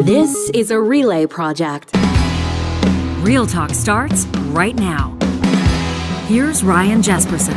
This is a relay project. Real Talk starts right now. Here's Ryan Jasperson.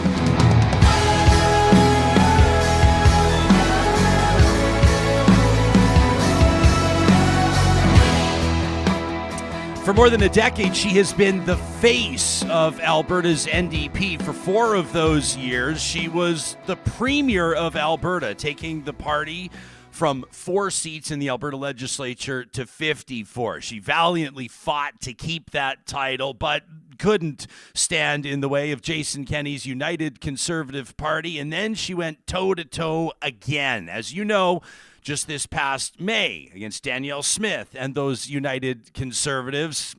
For more than a decade, she has been the face of Alberta's NDP. For 4 of those years, she was the Premier of Alberta, taking the party from 4 seats in the Alberta Legislature to 54. She valiantly fought to keep that title, but couldn't stand in the way of Jason Kenney's United Conservative Party. And then she went toe-to-toe again. As you know, just this past May against Danielle Smith and those United Conservatives,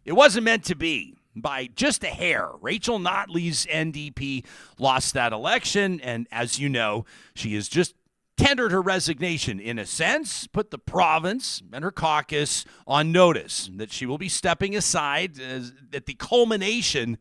it wasn't meant to be. By just a hair, Rachel Notley's NDP lost that election. And as you know, she has just tendered her resignation, in a sense, put the province and her caucus on notice that she will be stepping aside at the culmination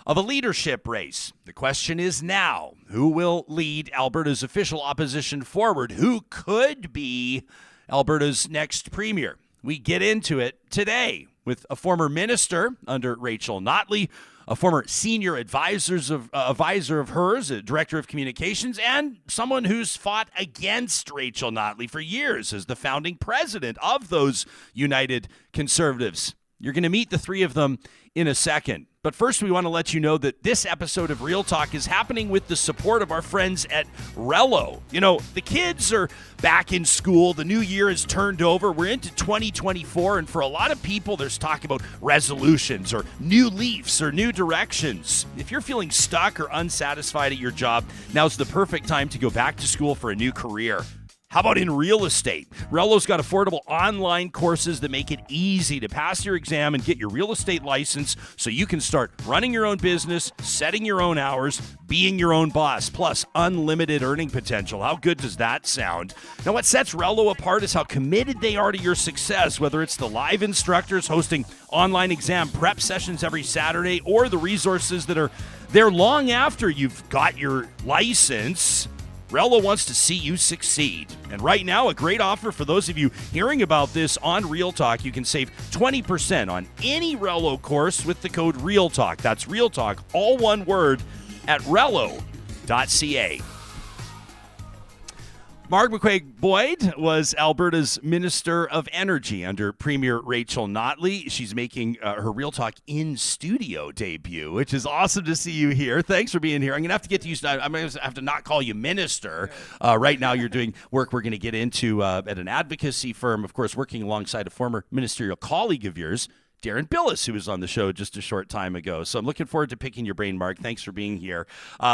of a leadership race. The question is now, who will lead Alberta's official opposition forward? Who could be Alberta's next premier? We get into it today with a former minister under Rachel Notley, a former senior advisor of hers, a director of communications, and someone who's fought against Rachel Notley for years as the founding president of those United Conservatives. You're going to meet the 3 of them in a second. But first, we want to let you know that this episode of Real Talk is happening with the support of our friends at Rello. You know, the kids are back in school. The new year is turned over. We're into 2024, and for a lot of people, there's talk about resolutions or new leaves or new directions. If you're feeling stuck or unsatisfied at your job, now's the perfect time to go back to school for a new career. How about in real estate? Rello's got affordable online courses that make it easy to pass your exam and get your real estate license so you can start running your own business, setting your own hours, being your own boss, plus unlimited earning potential. How good does that sound? Now, what sets Rello apart is how committed they are to your success, whether it's the live instructors hosting online exam prep sessions every Saturday or the resources that are there long after you've got your license. Rello wants to see you succeed. And right now, a great offer for those of you hearing about this on Real Talk. You can save 20% on any Rello course with the code REALTALK. That's Real Talk, all one word, at rello.ca. Marg McCuaig-Boyd was Alberta's Minister of Energy under Premier Rachel Notley. She's making her Real Talk in-studio debut, which is awesome to see you here. Thanks for being here. I'm going to have to get to used to, I'm going to have to not call you minister. Right now you're doing work we're going to get into at an advocacy firm, of course, working alongside a former ministerial colleague of yours, Darren Billis, who was on the show just a short time ago. So I'm looking forward to picking your brain, Mark. Thanks for being here.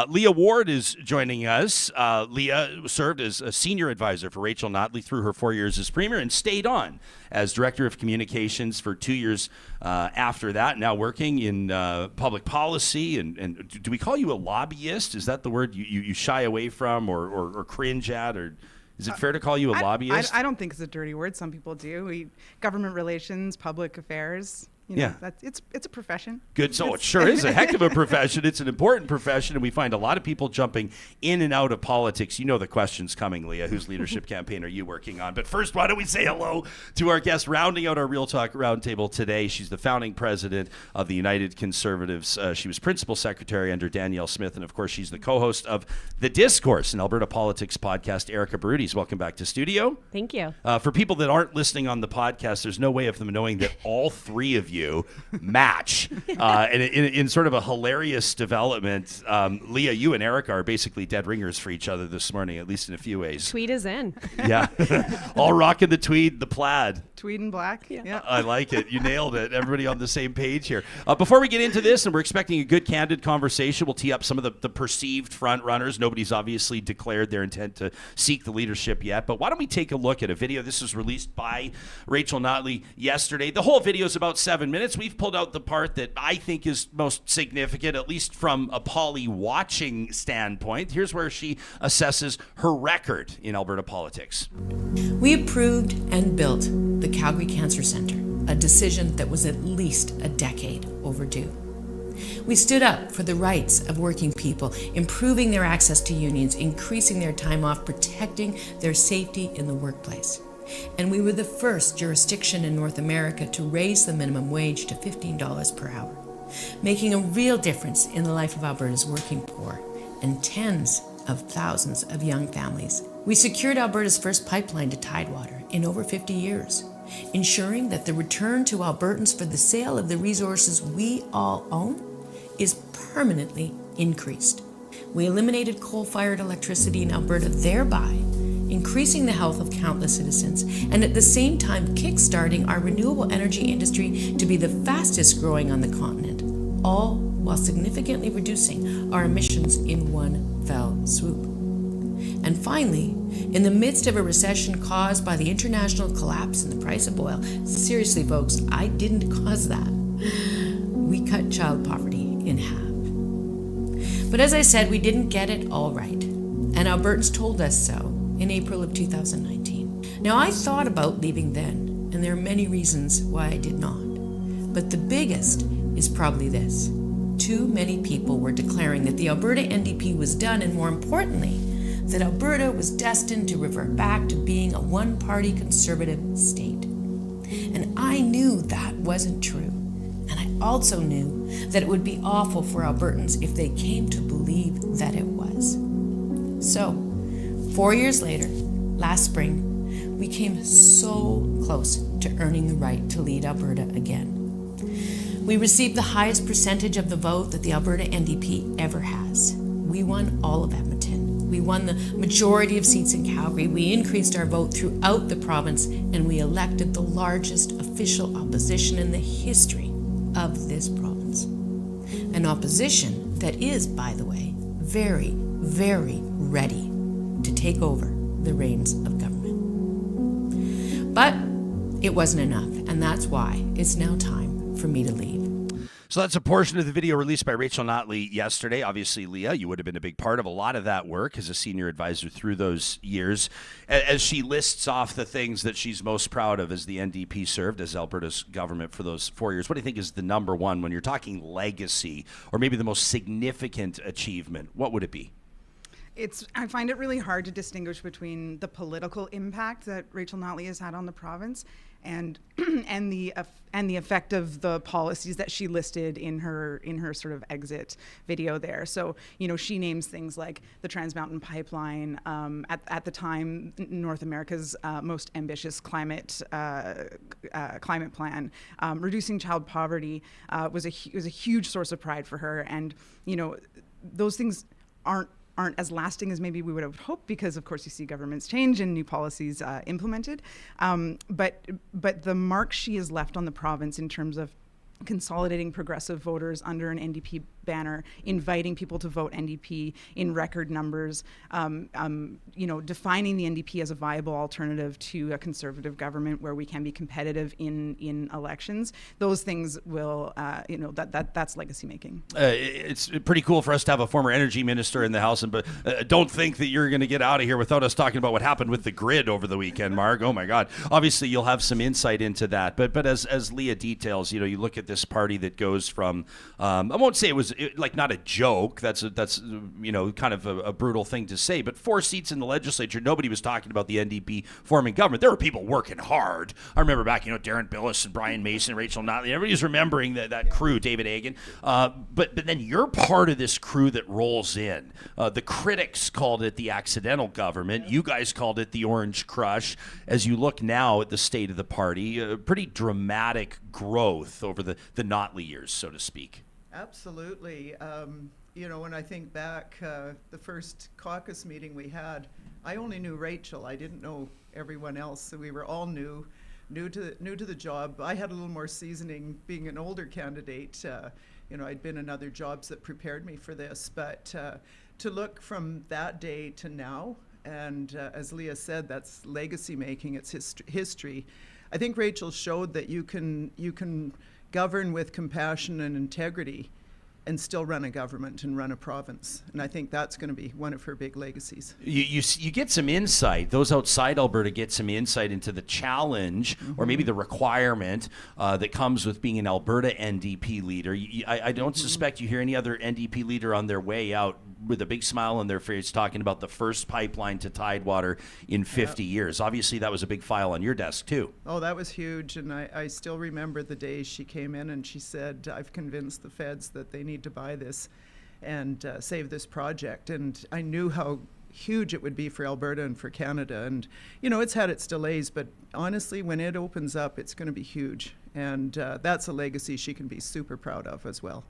Leah Ward is joining us. Leah served as a senior advisor for Rachel Notley through her 4 years as premier and stayed on as director of communications for 2 years after that, now working in public policy. And do we call you a lobbyist? Is that the word you shy away from or cringe at, or is it fair to call you a lobbyist? I don't think it's a dirty word. Some people do. Government relations, public affairs. You know, yeah, it's a profession. Good. So it sure is a heck of a profession. It's an important profession, and we find a lot of people jumping in and out of politics. You know the question's coming, Leah. Whose leadership campaign are you working on? But first, why don't we say hello to our guest rounding out our Real Talk Roundtable today. She's the founding president of the United Conservatives. She was principal secretary under Danielle Smith, and of course, she's the co-host of The Discourse, an Alberta politics podcast. Erika Barootes, welcome back to studio. Thank you. For people that aren't listening on the podcast, there's no way of them knowing that all 3 of you match and in sort of a hilarious development. Leah, you and Erika are basically dead ringers for each other this morning, at least in a few ways. Tweed is in. Yeah. All rocking the tweed, the plaid. Tweed and black. Yeah. I like it. You nailed it. Everybody on the same page here. Before we get into this, and we're expecting a good, candid conversation, we'll tee up some of the perceived front runners. Nobody's obviously declared their intent to seek the leadership yet, but why don't we take a look at a video? This was released by Rachel Notley yesterday. The whole video is about 7 minutes. We've pulled out the part that I think is most significant, at least from a poly-watching standpoint. Here's where she assesses her record in Alberta politics. We approved and built the Calgary Cancer Centre, a decision that was at least a decade overdue. We stood up for the rights of working people, improving their access to unions, increasing their time off, protecting their safety in the workplace. And we were the first jurisdiction in North America to raise the minimum wage to $15 per hour, making a real difference in the life of Alberta's working poor and tens of thousands of young families. We secured Alberta's first pipeline to Tidewater in over 50 years, ensuring that the return to Albertans for the sale of the resources we all own is permanently increased. We eliminated coal-fired electricity in Alberta, thereby increasing the health of countless citizens, and at the same time kickstarting our renewable energy industry to be the fastest growing on the continent, all while significantly reducing our emissions in one fell swoop. And finally, in the midst of a recession caused by the international collapse in the price of oil, seriously folks, I didn't cause that, we cut child poverty in half. But as I said, we didn't get it all right, and Albertans told us so in April of 2019. Now, I thought about leaving then, and there are many reasons why I did not. But the biggest is probably this. Too many people were declaring that the Alberta NDP was done, and more importantly, that Alberta was destined to revert back to being a one-party conservative state. And I knew that wasn't true. And I also knew that it would be awful for Albertans if they came to believe that it was. So, 4 years later, last spring, we came so close to earning the right to lead Alberta again. We received the highest percentage of the vote that the Alberta NDP ever has. We won all of Edmonton. We won the majority of seats in Calgary. We increased our vote throughout the province, and we elected the largest official opposition in the history of this province. An opposition that is, by the way, very, very ready to take over the reins of government. But it wasn't enough, and that's why it's now time for me to leave. So that's a portion of the video released by Rachel Notley yesterday. Obviously, Leah, you would have been a big part of a lot of that work as a senior advisor through those years. As she lists off the things that she's most proud of as the NDP served as Alberta's government for those 4 years, what do you think is the number one when you're talking legacy, or maybe the most significant achievement? What would it be? I find it really hard to distinguish between the political impact that Rachel Notley has had on the province and the effect of the policies that she listed in her sort of exit video there. So, she names things like the Trans Mountain Pipeline, at the time North America's most ambitious climate plan, reducing child poverty was a huge source of pride for her, and those things aren't as lasting as maybe we would have hoped, because of course you see governments change and new policies implemented. But the mark she has left on the province in terms of consolidating progressive voters under an NDP banner, inviting people to vote NDP in record numbers, defining the NDP as a viable alternative to a conservative government where we can be competitive in elections. Those things will, that's legacy making. It's pretty cool for us to have a former energy minister in the House, but don't think that you're going to get out of here without us talking about what happened with the grid over the weekend, Marg. Oh my God. Obviously, you'll have some insight into that, but as Leah details, you look at this party that goes from, I won't say it was not a joke. That's kind of a brutal thing to say. But 4 seats in the legislature, nobody was talking about the NDP forming government. There were people working hard. I remember back, Darren Billis and Brian Mason, Rachel Notley. Everybody's remembering that crew, David Agan. But then you're part of this crew that rolls in. The critics called it the accidental government. You guys called it the Orange Crush. As you look now at the state of the party, pretty dramatic growth over the Notley years, so to speak. Absolutely. When I think back, the first caucus meeting we had, I only knew Rachel. I didn't know everyone else, so we were all new to the job. I had a little more seasoning being an older candidate. I'd been in other jobs that prepared me for this, but to look from that day to now, and as Leah said, that's legacy making. It's history. I think Rachel showed that you can govern with compassion and integrity, and still run a government and run a province. And I think that's going to be one of her big legacies. You get some insight. Those outside Alberta get some insight into the challenge or maybe the requirement that comes with being an Alberta NDP leader. I don't suspect you hear any other NDP leader on their way out with a big smile on their face talking about the first pipeline to Tidewater in 50 years. Obviously, that was a big file on your desk, too. Oh, that was huge. And I still remember the day she came in and she said, I've convinced the feds that they need to buy this and save this project. And I knew how huge it would be for Alberta and for Canada. And, you know, it's had its delays, but honestly, when it opens up, it's going to be huge. And that's a legacy she can be super proud of as well.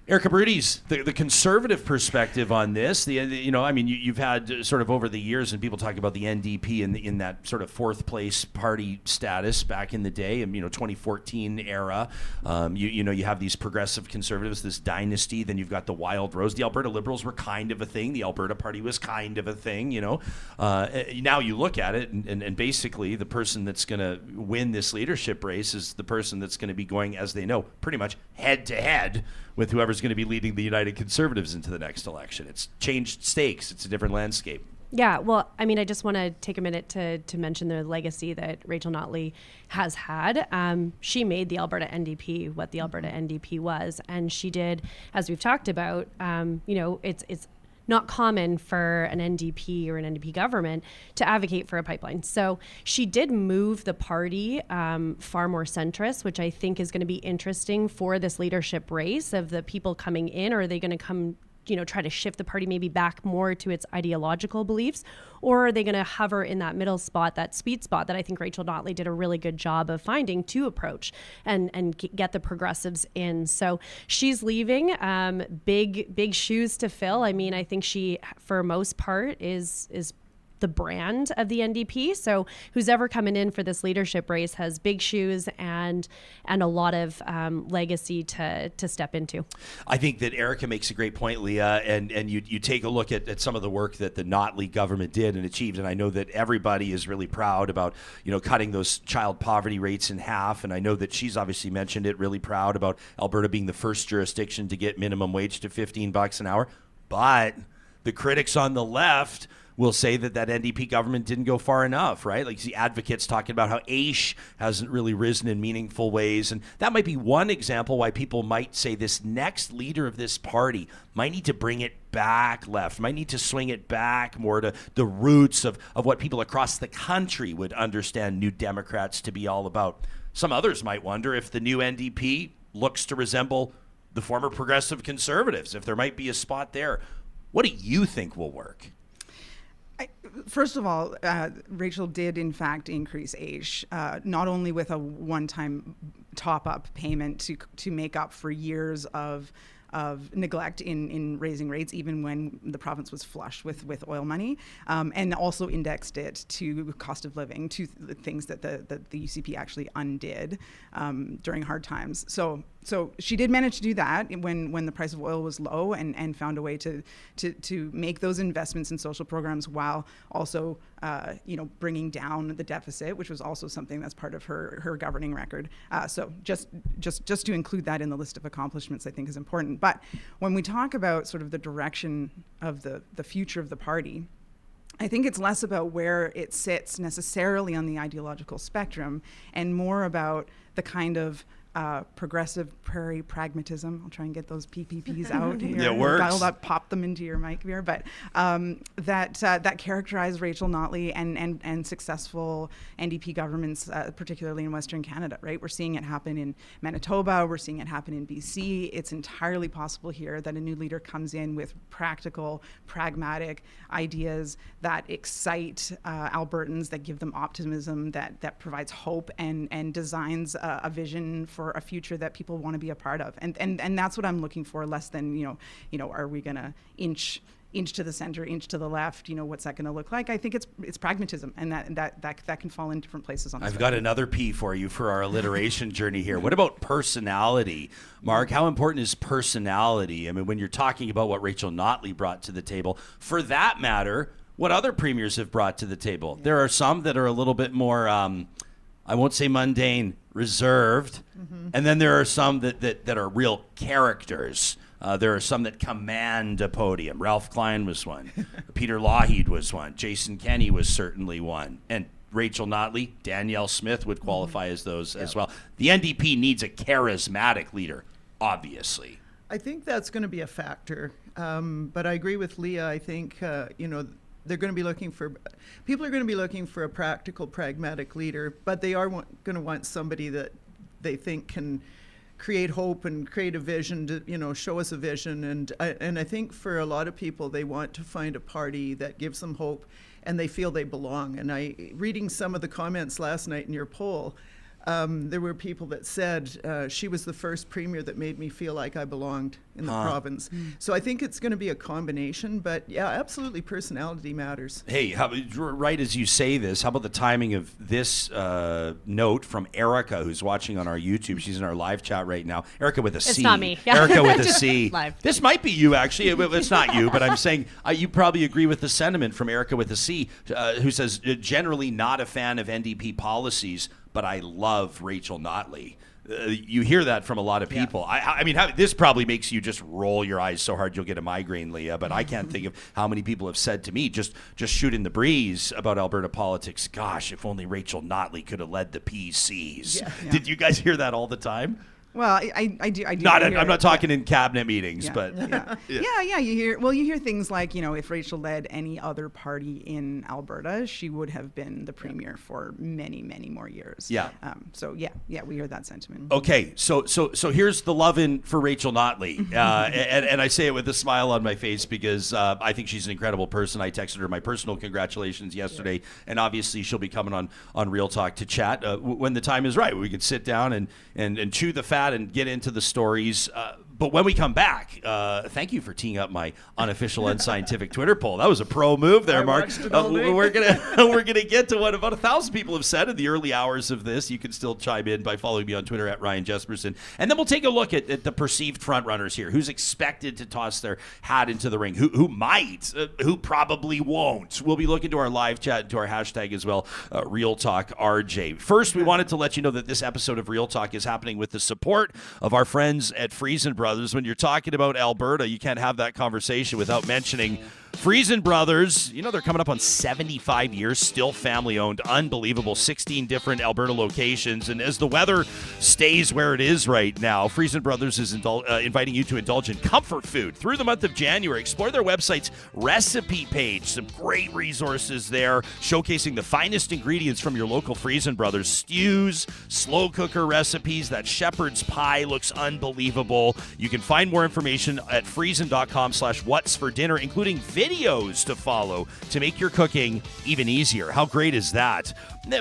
Erika Barootes, the conservative perspective on this, you've had sort of over the years, and people talk about the NDP in that sort of fourth place party status back in the day, and 2014 era. You have these progressive conservatives, this dynasty. Then you've got the Wild Rose. The Alberta Liberals were kind of a thing. The Alberta Party was kind of a thing. Now you look at it, and basically the person that's going to win this leadership race is the person that's going to be going, as they know, pretty much head to head with whoever's going to be leading the United Conservatives into the next election. It's changed stakes. It's a different landscape. Yeah, well, I mean, I just want to take a minute to mention the legacy that Rachel Notley has had. She made the Alberta NDP what the Alberta NDP was, and she did, as we've talked about, it's not common for an NDP or an NDP government to advocate for a pipeline. So she did move the party far more centrist, which I think is going to be interesting for this leadership race of the people coming in. Or are they going to come, try to shift the party maybe back more to its ideological beliefs? Or are they going to hover in that middle spot, that sweet spot that I think Rachel Notley did a really good job of finding to approach and get the progressives in? So she's leaving, big shoes to fill. I mean, I think she, for most part, is the brand of the NDP. So who's ever coming in for this leadership race has big shoes and a lot of legacy to step into. I think that Erika makes a great point, Leah, and you take a look at some of the work that the Notley government did and achieved, and I know that everybody is really proud about cutting those child poverty rates in half, and I know that she's obviously mentioned it, really proud about Alberta being the first jurisdiction to get minimum wage to $15 an hour, but the critics on the left will say that NDP government didn't go far enough, right? Like, the advocates talking about how AISH hasn't really risen in meaningful ways. And that might be one example why people might say this next leader of this party might need to bring it back left, might need to swing it back more to the roots of what people across the country would understand New Democrats to be all about. Some others might wonder if the new NDP looks to resemble the former progressive conservatives, if there might be a spot there. What do you think will work? First of all, Rachel did in fact increase AISH, not only with a one-time top-up payment to make up for years of neglect in raising rates, even when the province was flush with oil money, and also indexed it to cost of living, to the things that the UCP actually undid during hard times. So she did manage to do that when the price of oil was low, and found a way to make those investments in social programs while also bringing down the deficit, which was also something that's part of her governing record. So just to include that in the list of accomplishments, I think is important. But when we talk about sort of the direction of the future of the party, I think it's less about where it sits necessarily on the ideological spectrum and more about the kind of progressive prairie pragmatism. I'll try and get those PPPs out here. It works. Dial up, pop them into your mic here. But that characterized Rachel Notley and successful NDP governments, particularly in Western Canada, right? We're seeing it happen in Manitoba. We're seeing it happen in BC. It's entirely possible here that a new leader comes in with practical, pragmatic ideas that excite Albertans, that give them optimism, that provides hope and designs a vision for a future that people want to be a part of, and that's what I'm looking for. Less than are we going to inch to the center, inch to the left? What's that going to look like? I think it's pragmatism, and that can fall in different places on the spectrum. I've got another P for you for our alliteration journey here. What about personality, Mark? How important is personality? I mean, when you're talking about what Rachel Notley brought to the table, for that matter, what other premiers have brought to the table? There are some that are a little bit more, I won't say mundane, reserved, and then there are some that are real characters. There are some that command a podium. Ralph Klein was one. Peter Lougheed was one. Jason Kenney was certainly one. And Rachel Notley, Danielle Smith would qualify as those as well. The NDP needs a charismatic leader, obviously. I think that's going to be a factor. But I agree with Leah. I think, they're going to be looking for, people are going to be looking for a practical, pragmatic leader, but they are going to want somebody that they think can create hope and create a vision to, show us a vision. And I think for a lot of people, they want to find a party that gives them hope and they feel they belong. And reading some of the comments last night in your poll, there were people that said she was the first premier that made me feel like I belonged in the province. So I think it's going to be a combination, but yeah, absolutely personality matters. Hey, right as you say this, how about the timing of this note from Erika, who's watching on our YouTube? She's in our live chat right now. Erika with a C. It's not me. Yeah. Erika with a C. Live. This might be you, actually. It's not you, but I'm saying you probably agree with the sentiment from Erika with a C, who says, generally not a fan of NDP policies, but I love Rachel Notley. You hear that from a lot of people. Yeah. I mean, this probably makes you just roll your eyes so hard you'll get a migraine, Leah, but I can't think of how many people have said to me, just shooting the breeze about Alberta politics, gosh, if only Rachel Notley could have led the PCs. Yeah. Did you guys hear that all the time? Well, I do. I'm not talking in cabinet meetings, but you hear things like, if Rachel led any other party in Alberta, she would have been the premier for many, many more years. Yeah. We hear that sentiment. Okay, so here's the lovin' for Rachel Notley, and I say it with a smile on my face because I think she's an incredible person. I texted her my personal congratulations yesterday, and obviously she'll be coming on Real Talk to chat when the time is right. We can sit down and chew the fat and get into the stories. But when we come back, thank you for teeing up my unofficial unscientific Twitter poll. That was a pro move there, Mark. We're gonna get to what about 1,000 people have said in the early hours of this. You can still chime in by following me on Twitter at Ryan Jesperson, and then we'll take a look at the perceived front runners here. Who's expected to toss their hat into the ring? Who might? Who probably won't? We'll be looking to our live chat, to our hashtag as well, Real Talk RJ. First, we wanted to let you know that this episode of Real Talk is happening with the support of our friends at Friesen Brothers. When you're talking about Alberta, you can't have that conversation without mentioning Friesen Brothers. They're coming up on 75 years, still family-owned, unbelievable, 16 different Alberta locations. And as the weather stays where it is right now, Friesen Brothers is inviting you to indulge in comfort food through the month of January. Explore their website's recipe page. Some great resources there, showcasing the finest ingredients from your local Friesen Brothers. Stews, slow cooker recipes. That shepherd's pie looks unbelievable. You can find more information at friesen.com/what's for dinner, including videos to follow to make your cooking even easier. How great is that?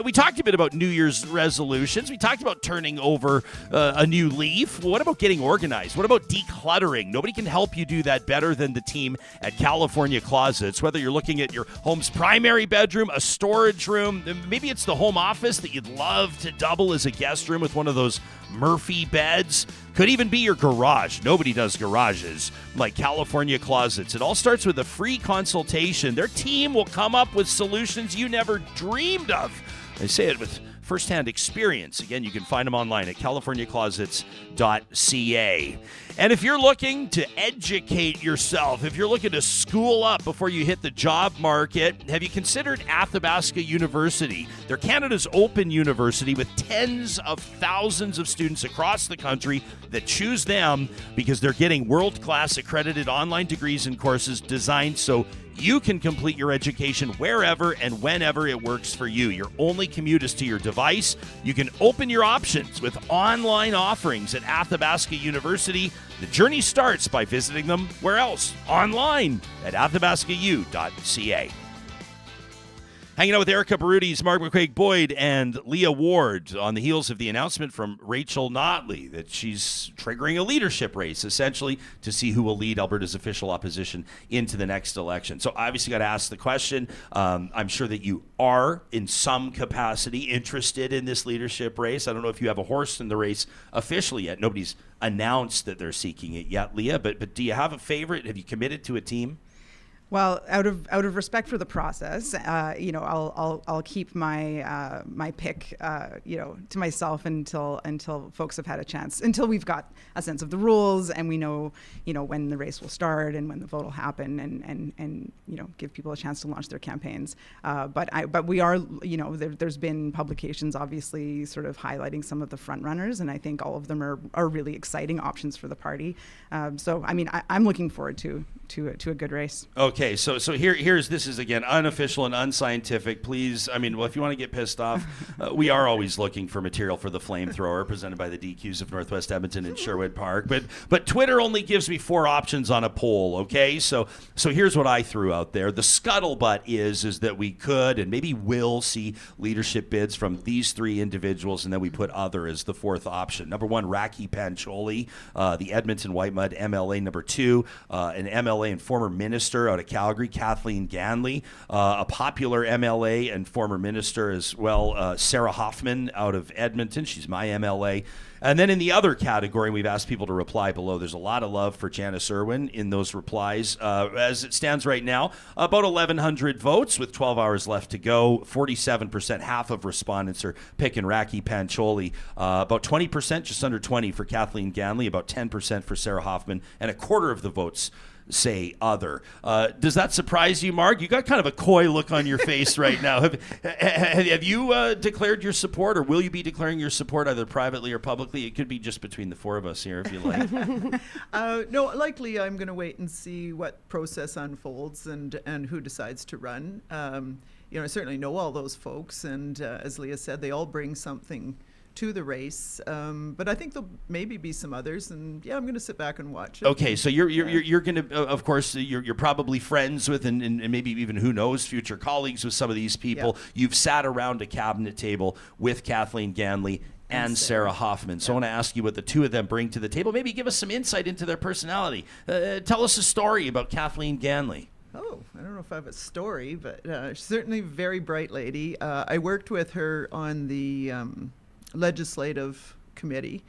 We talked a bit about New Year's resolutions. We talked about turning over a new leaf. What about getting organized? What about decluttering? Nobody can help you do that better than the team at California Closets. Whether you're looking at your home's primary bedroom, a storage room, maybe it's the home office that you'd love to double as a guest room with one of those Murphy beds. Could even be your garage. Nobody does garages like California Closets. It all starts with a free consultation. Their team will come up with solutions you never dreamed of. I say it with firsthand experience. Again, you can find them online at californiaclosets.ca. And if you're looking to educate yourself, if you're looking to school up before you hit the job market, have you considered Athabasca University? They're Canada's open university with tens of thousands of students across the country that choose them because they're getting world-class accredited online degrees and courses designed so you can complete your education wherever and whenever it works for you. Your only commute is to your device. You can open your options with online offerings at Athabasca University. The journey starts by visiting them where else? Online at athabascau.ca. Hanging out with Erika Barootes, Marg McCuaig-Boyd, and Leah Ward on the heels of the announcement from Rachel Notley that she's triggering a leadership race, essentially, to see who will lead Alberta's official opposition into the next election. So obviously got to ask the question. I'm sure that you are, in some capacity, interested in this leadership race. I don't know if you have a horse in the race officially yet. Nobody's announced that they're seeking it yet, Leah, but do you have a favorite? Have you committed to a team? Well, out of respect for the process, I'll keep my my pick, to myself until folks have had a chance, until we've got a sense of the rules and we know, when the race will start and when the vote will happen, and give people a chance to launch their campaigns. But we are, there's been publications obviously sort of highlighting some of the front runners, and I think all of them are really exciting options for the party. So I mean, I'm looking forward to a good race. Okay, so this is again unofficial and unscientific. Please, if you want to get pissed off, we are always looking for material for the flamethrower presented by the DQs of Northwest Edmonton and Sherwood Park. But Twitter only gives me 4 options on a poll. Okay, so here's what I threw out there. The scuttlebutt is that we could and maybe will see leadership bids from these 3 individuals, and then we put other as the 4th option. Number 1, Raki Pancholi, the Edmonton Whitemud MLA. Number 2, an MLA and former minister out of Calgary, Kathleen Ganley, a popular MLA and former minister as well, Sarah Hoffman out of Edmonton. She's my MLA. And then in the other category, we've asked people to reply below. There's a lot of love for Janice Irwin in those replies. As it stands right now, about 1,100 votes with 12 hours left to go. 47%, half of respondents are picking Raki Pancholi. About 20%, just under 20 for Kathleen Ganley, about 10% for Sarah Hoffman, and a quarter of the votes say other. Does that surprise you, Marg? You got kind of a coy look on your face right now. Have you declared your support, or will you be declaring your support either privately or publicly? It could be just between the 4 of us here if you like. No, likely I'm going to wait and see what process unfolds and who decides to run. I certainly know all those folks, and as Leah said, they all bring something to the race, but I think there'll maybe be some others, and I'm going to sit back and watch it. Okay, so you're going to, of course, you're probably friends with, and maybe even, who knows, future colleagues with some of these people. Yeah. You've sat around a cabinet table with Kathleen Ganley and Sarah Hoffman. So I want to ask you what the 2 of them bring to the table. Maybe give us some insight into their personality. Tell us a story about Kathleen Ganley. Oh, I don't know if I have a story, but she's certainly a very bright lady. I worked with her on the legislative committee.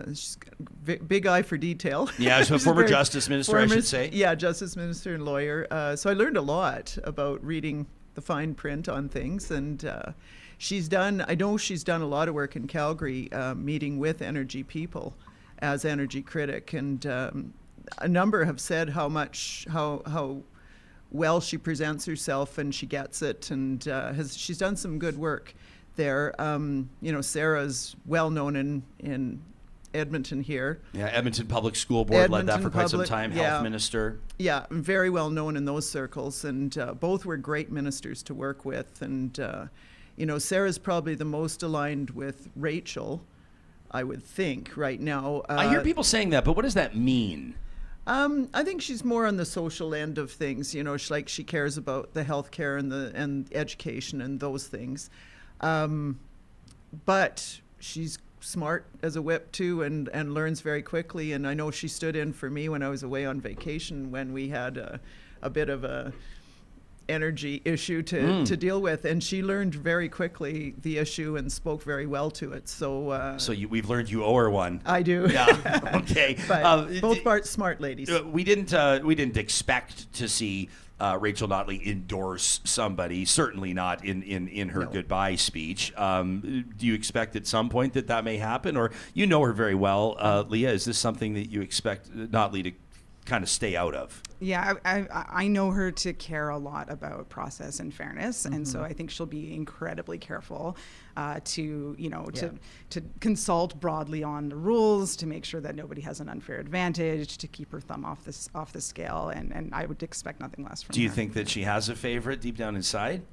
She's got big eye for detail. Yeah, so former justice minister, I should say. Yeah, justice minister and lawyer. So I learned a lot about reading the fine print on things, and I know she's done a lot of work in Calgary, meeting with energy people as energy critic, and a number have said how well she presents herself and she gets it, and she's done some good work there. Sarah's well known in Edmonton here. Yeah, Edmonton Public School Board led that for quite some time. Health minister. Yeah, very well known in those circles, and both were great ministers to work with. And Sarah's probably the most aligned with Rachel, I would think, right now. I hear people saying that, but what does that mean? I think she's more on the social end of things. She cares about the healthcare and education and those things. But she's smart as a whip too, and learns very quickly. And I know she stood in for me when I was away on vacation when we had a bit of a energy issue to deal with, and she learned very quickly the issue and spoke very well to it. So we've learned you owe her one. I do. Yeah. Okay. But both smart ladies. We didn't expect to see Rachel Notley endorse somebody, certainly not in her goodbye speech. Do you expect at some point that may happen? Or you know her very well, Leah. Is this something that you expect Notley to kind of stay out of? Yeah, I know her to care a lot about process and fairness, and so I think she'll be incredibly careful to consult broadly on the rules, to make sure that nobody has an unfair advantage, to keep her thumb off the scale, and I would expect nothing less from her. Do you think that she has a favorite deep down inside?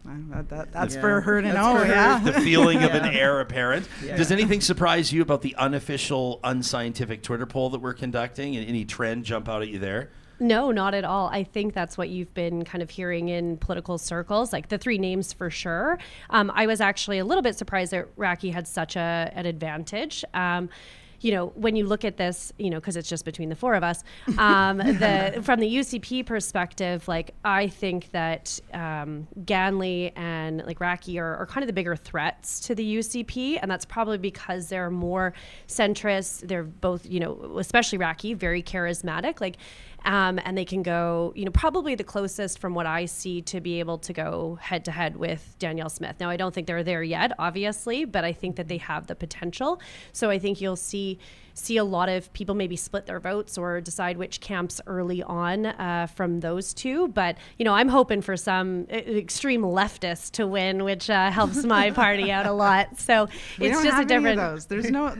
That's for her to know. Yeah, the feeling of an heir apparent. Yeah. Does anything surprise you about the unofficial, unscientific Twitter poll that we're conducting? Any trend jump out at you there? No, not at all. I think that's what you've been kind of hearing in political circles, like the 3 names for sure. I was actually a little bit surprised that Raki had such an advantage. When you look at this, because it's just between the 4 of us, from the UCP perspective, I think that Ganley and Raki are kind of the bigger threats to the UCP, and that's probably because they're more centrist. They're both, especially Raki, very charismatic. and they can go, probably the closest from what I see to be able to go head to head with Danielle Smith. Now, I don't think they're there yet, obviously, but I think that they have the potential. So I think you'll see a lot of people maybe split their votes or decide which camps early on from those two. But, I'm hoping for some extreme leftists to win, which helps my party out a lot. So it's just a different. Of those. There's no.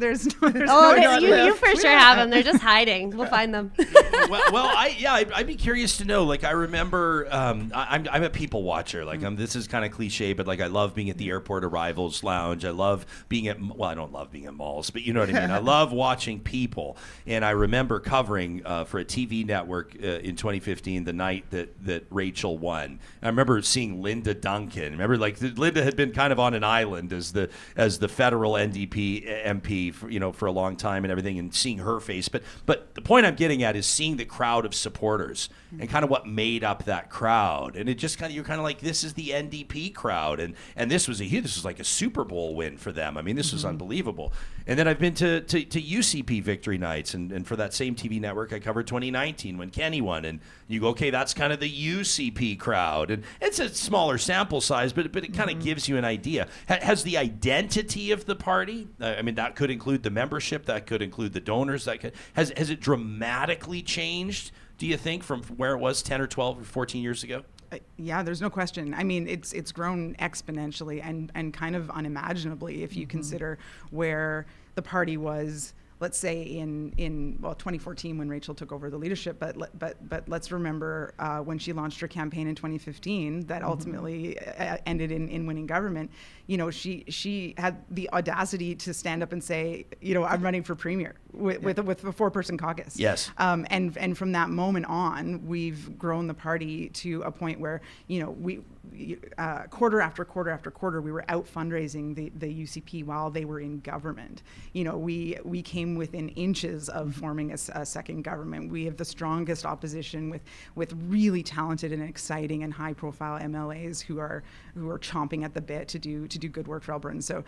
You for sure have them. They're just hiding. We'll find them. I'd be curious to know. Like, I remember, I'm a people watcher. Like, this is kind of cliche, but like, I love being at the airport arrivals lounge. I love being at. Well, I don't love being at malls, but you know what I mean. I love watching people, and I remember covering for a TV network in 2015 the night that Rachel won. I remember seeing Linda Duncan. Remember, like, Linda had been kind of on an island as the federal NDP MP for a long time and everything, and seeing her face. But the point I'm getting at is seeing the crowd of supporters and kind of what made up that crowd, and it just you're kind of like, this is the NDP crowd, and this was like a Super Bowl win for them. I mean, this was unbelievable. And then I've been to UCP victory nights, and for that same TV network, I covered 2019 when Kenny won, and you go, okay, that's kind of the UCP crowd, and it's a smaller sample size, but it kind of gives you an idea. Has the identity of the party, I mean, that could include the membership, that could include the donors, has it dramatically changed, do you think, from where it was 10 or 12 or 14 years ago? Yeah, there's no question. I mean, it's grown exponentially and kind of unimaginably if you consider where the party was, let's say in 2014 when Rachel took over the leadership, but let's remember when she launched her campaign in 2015 that ultimately ended in winning government. She had the audacity to stand up and say, I'm running for premier with a 4-person caucus. Yes. And from that moment on, we've grown the party to a point where we quarter after quarter after quarter, we were out fundraising the UCP while they were in government. We came within inches of forming a second government. We have the strongest opposition with really talented and exciting and high-profile MLAs who are chomping at the bit to do good work for Albertans. So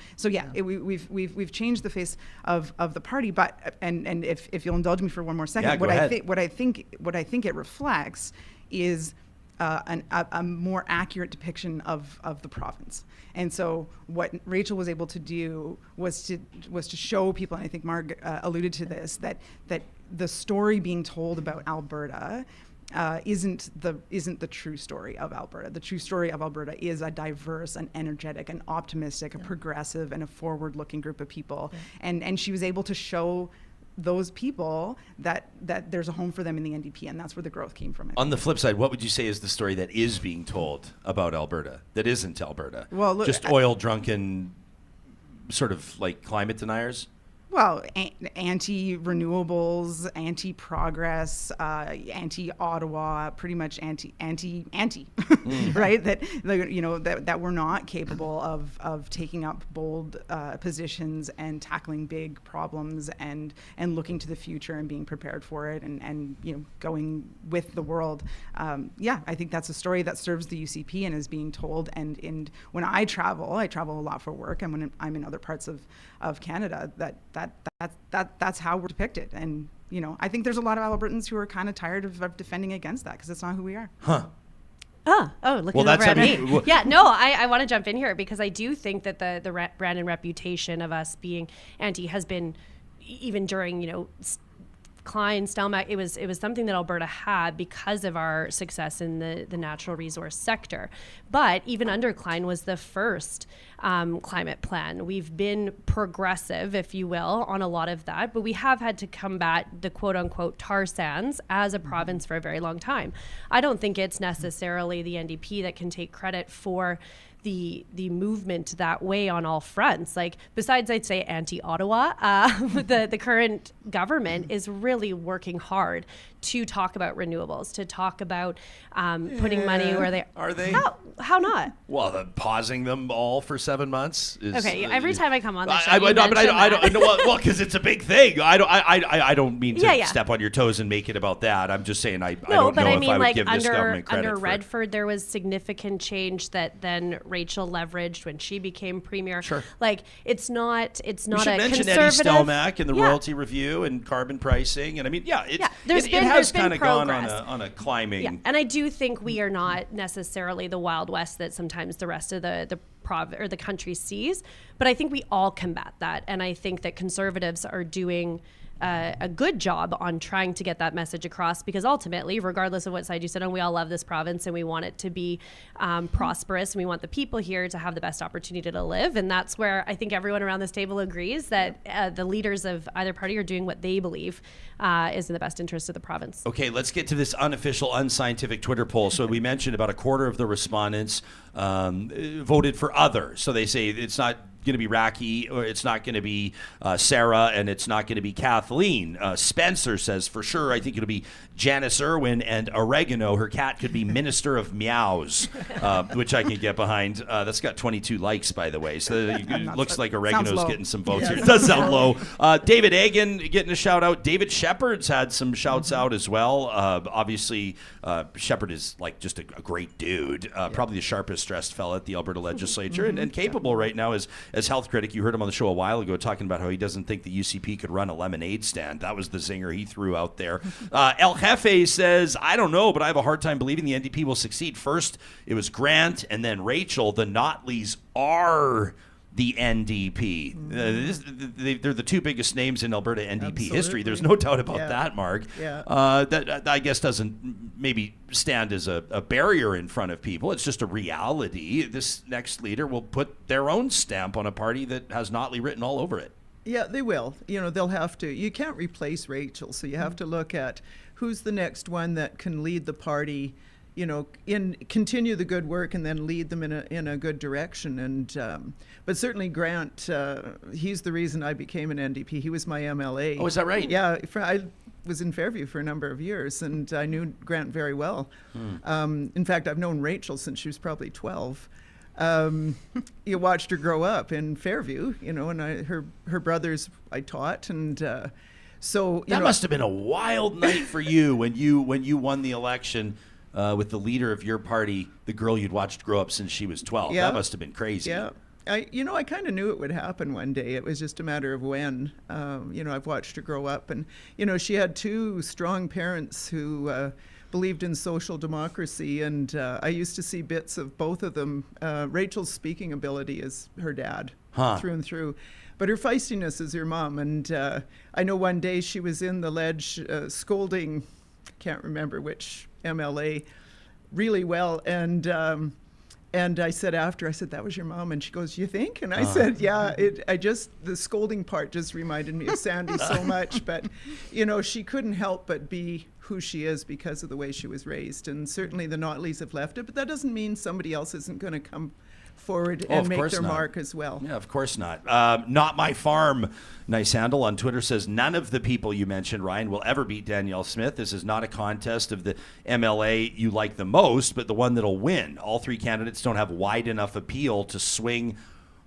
we've changed the face of the party. But and if you'll indulge me for one more second, what I think it reflects is a more accurate depiction of the province. And so what Rachel was able to do was to show people, and I think Marg alluded to this, that the story being told about Alberta isn't the true story of Alberta. The true story of Alberta is a diverse, an energetic, an optimistic, a progressive, and a forward-looking group of people. And she was able to show those people that there's a home for them in the NDP, and that's where the growth came from. On the flip side, what would you say is the story that is being told about Alberta that isn't Alberta? Well, look, just oil-drunken, sort of like climate deniers? Well, anti-renewables, anti-progress, anti-Ottawa, pretty much anti, right? That we're not capable of taking up bold positions and tackling big problems and looking to the future and being prepared for it and going with the world. I think that's a story that serves the UCP and is being told. And when I travel a lot for work, and when I'm in other parts of Canada, that's how we're depicted. And I think there's a lot of Albertans who are kind of tired of defending against that because it's not who we are. Huh. Looking over at me. I want to jump in here because I do think that the brand and reputation of us being anti has been, even during Klein, Stelmach, it was something that Alberta had because of our success in the natural resource sector. But even under Klein was the first climate plan. We've been progressive, if you will, on a lot of that, but we have had to combat the quote unquote tar sands as a province for a very long time. I don't think it's necessarily the NDP that can take credit for the movement that way on all fronts. Like, besides, I'd say anti-Ottawa, the current government is really working hard to talk about renewables, to talk about putting money where they are. They? How not? Well, pausing them all for 7 months is okay. Every time I come on the show, I don't know. Well, because it's a big thing. I don't mean to step on your toes and make it about that. I'm just saying I don't know if I would give this government credit under for Redford, there was significant change that then Rachel leveraged when she became premier. Sure. Like, it's not We a should mention Eddie conservative. Stelmach and the Yeah. royalty review and carbon pricing. And I mean, There's it been has kind of gone progress. on a climbing. Yeah, and I do think we are not necessarily the Wild West that sometimes the rest of the or the country sees, but I think we all combat that, and I think that Conservatives are doing a good job on trying to get that message across, because ultimately, regardless of what side you sit on, we all love this province and we want it to be prosperous, and we want the people here to have the best opportunity to live, and that's where I think everyone around this table agrees that the leaders of either party are doing what they believe is in the best interest of the province. Okay, let's get to this unofficial, unscientific Twitter poll. So we mentioned about a quarter of the respondents voted for other. So they say it's not going to be Raki, or it's not going to be Sarah, and it's not going to be Kathleen. Spencer says, for sure, I think it'll be Janice Irwin, and Oregano, her cat, could be Minister of Meows, which I can get behind. That's got 22 likes, by the way. So it looks like Oregano's getting some votes here. It does sound low. David Egan getting a shout out. David Shepard's had some shouts out as well. Obviously, Shepard is like just a great dude. Probably the sharpest dressed fella at the Alberta Legislature, and capable right now as health critic. You heard him on the show a while ago talking about how he doesn't think the UCP could run a lemonade stand. That was the zinger he threw out there. El Jefe says, I don't know, but I have a hard time believing the NDP will succeed. First, it was Grant and then Rachel. The Notleys are the NDP. They're the two biggest names in Alberta NDP history. There's no doubt about that, Marg. That I guess doesn't maybe stand as a barrier in front of people. It's just a reality. This next leader will put their own stamp on a party that has Notley written all over it. Yeah, they will. They'll have to. You can't replace Rachel, so you have to look at who's the next one that can lead the party, continue the good work and then lead them in a good direction. And but certainly Grant, he's the reason I became an NDP. He was my MLA. Oh, is that right? Yeah, I was in Fairview for a number of years, and I knew Grant very well. In fact, I've known Rachel since she was probably 12. You watched her grow up in Fairview, and her brothers I taught, and so that must have been a wild night for you when you won the election with the leader of your party, the girl you'd watched grow up since she was 12. Yeah. That must have been crazy. Yeah. I kind of knew it would happen one day. It was just a matter of when. I've watched her grow up, and she had two strong parents who believed in social democracy, and I used to see bits of both of them. Rachel's speaking ability is her dad, through and through, but her feistiness is her mom. And I know one day she was in the ledge scolding, can't remember which MLA, really well, and I said after, that was your mom? And she goes, you think? And I said, yeah, the scolding part just reminded me of Sandy so much. But, she couldn't help but be who she is because of the way she was raised. And certainly the Notleys have left it, but that doesn't mean somebody else isn't going to come forward and make their mark as well. Yeah, of course not. Not My Farm, nice handle on Twitter, says none of the people you mentioned, Ryan, will ever beat Danielle Smith. This is not a contest of the MLA you like the most, but the one that'll win. All three candidates don't have wide enough appeal to swing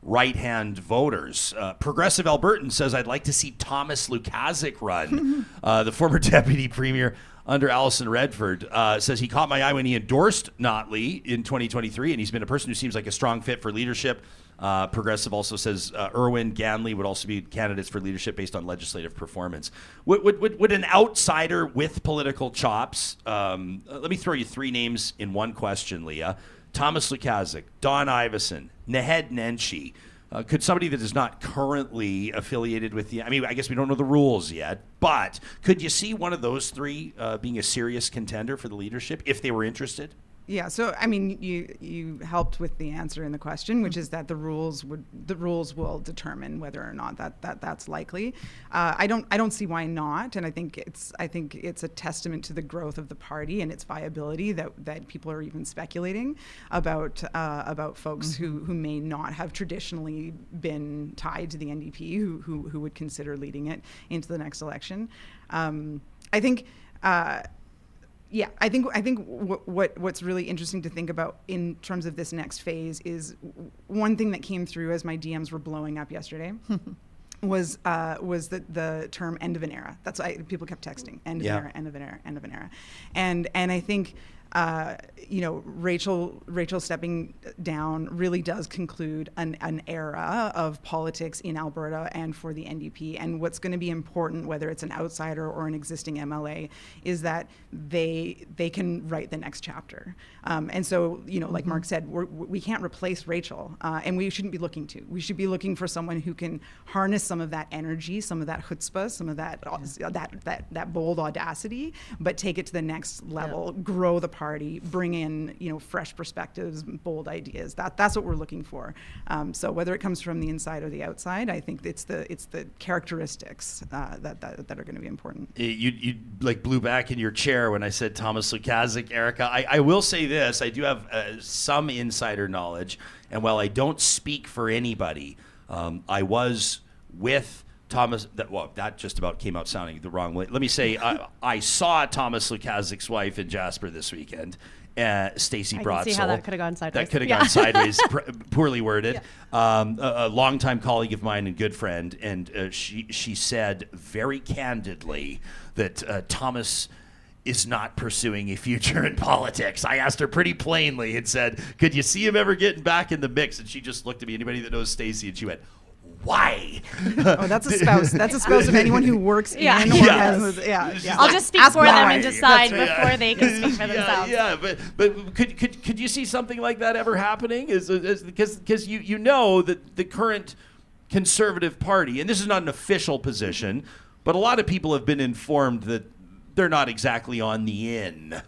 right-hand voters. Progressive Albertan says, I'd like to see Thomas Lukaszuk run. The former deputy premier under Alison Redford says he caught my eye when he endorsed Notley in 2023, and he's been a person who seems like a strong fit for leadership. Progressive also says Irwin, Ganley would also be candidates for leadership based on legislative performance. Would an outsider with political chops, let me throw you three names in one question, Leah. Thomas Lukaszuk, Don Iveson, Naheed Nenshi. Could somebody that is not currently affiliated with I guess we don't know the rules yet, but could you see one of those three being a serious contender for the leadership if they were interested? Yeah, so you helped with the answer in the question, which is that the rules will determine whether or not that's likely. I don't see why not, and I think it's a testament to the growth of the party and its viability that people are even speculating about folks who may not have traditionally been tied to the NDP who would consider leading it into the next election. I think what's really interesting to think about in terms of this next phase is one thing that came through as my DMs were blowing up yesterday was the term end of an era. That's why people kept texting end of an era, end of an era, end of an era, and I think Rachel stepping down really does conclude an era of politics in Alberta and for the NDP. And what's going to be important, whether it's an outsider or an existing MLA, is that they can write the next chapter. And so, like Marg said, we can't replace Rachel, and we shouldn't be looking to. We should be looking for someone who can harness some of that energy, some of that chutzpah, some of that bold audacity, but take it to the next level, grow the party, bring in fresh perspectives, bold ideas. That's what we're looking for. So whether it comes from the inside or the outside, I think it's the characteristics that are going to be important. You like blew back in your chair when I said Thomas Lukaszuk, Erika. I will say this: I do have some insider knowledge, and while I don't speak for anybody, I was with Thomas. That just about came out sounding the wrong way. Let me say, I saw Thomas Lukaszuk's wife in Jasper this weekend. Stacey Brotzel. I can see how that could have gone sideways. That could have gone sideways, poorly worded. A longtime colleague of mine and good friend, and she said very candidly that Thomas is not pursuing a future in politics. I asked her pretty plainly and said, could you see him ever getting back in the mix? And she just looked at me, anybody that knows Stacey, and she went, why? Oh, that's a spouse. That's a spouse of anyone who works in or has. I'll just speak for them and decide before they can speak for themselves. Yeah, but could you see something like that ever happening? Because you know that the current Conservative Party, and this is not an official position, but a lot of people have been informed that they're not exactly on the in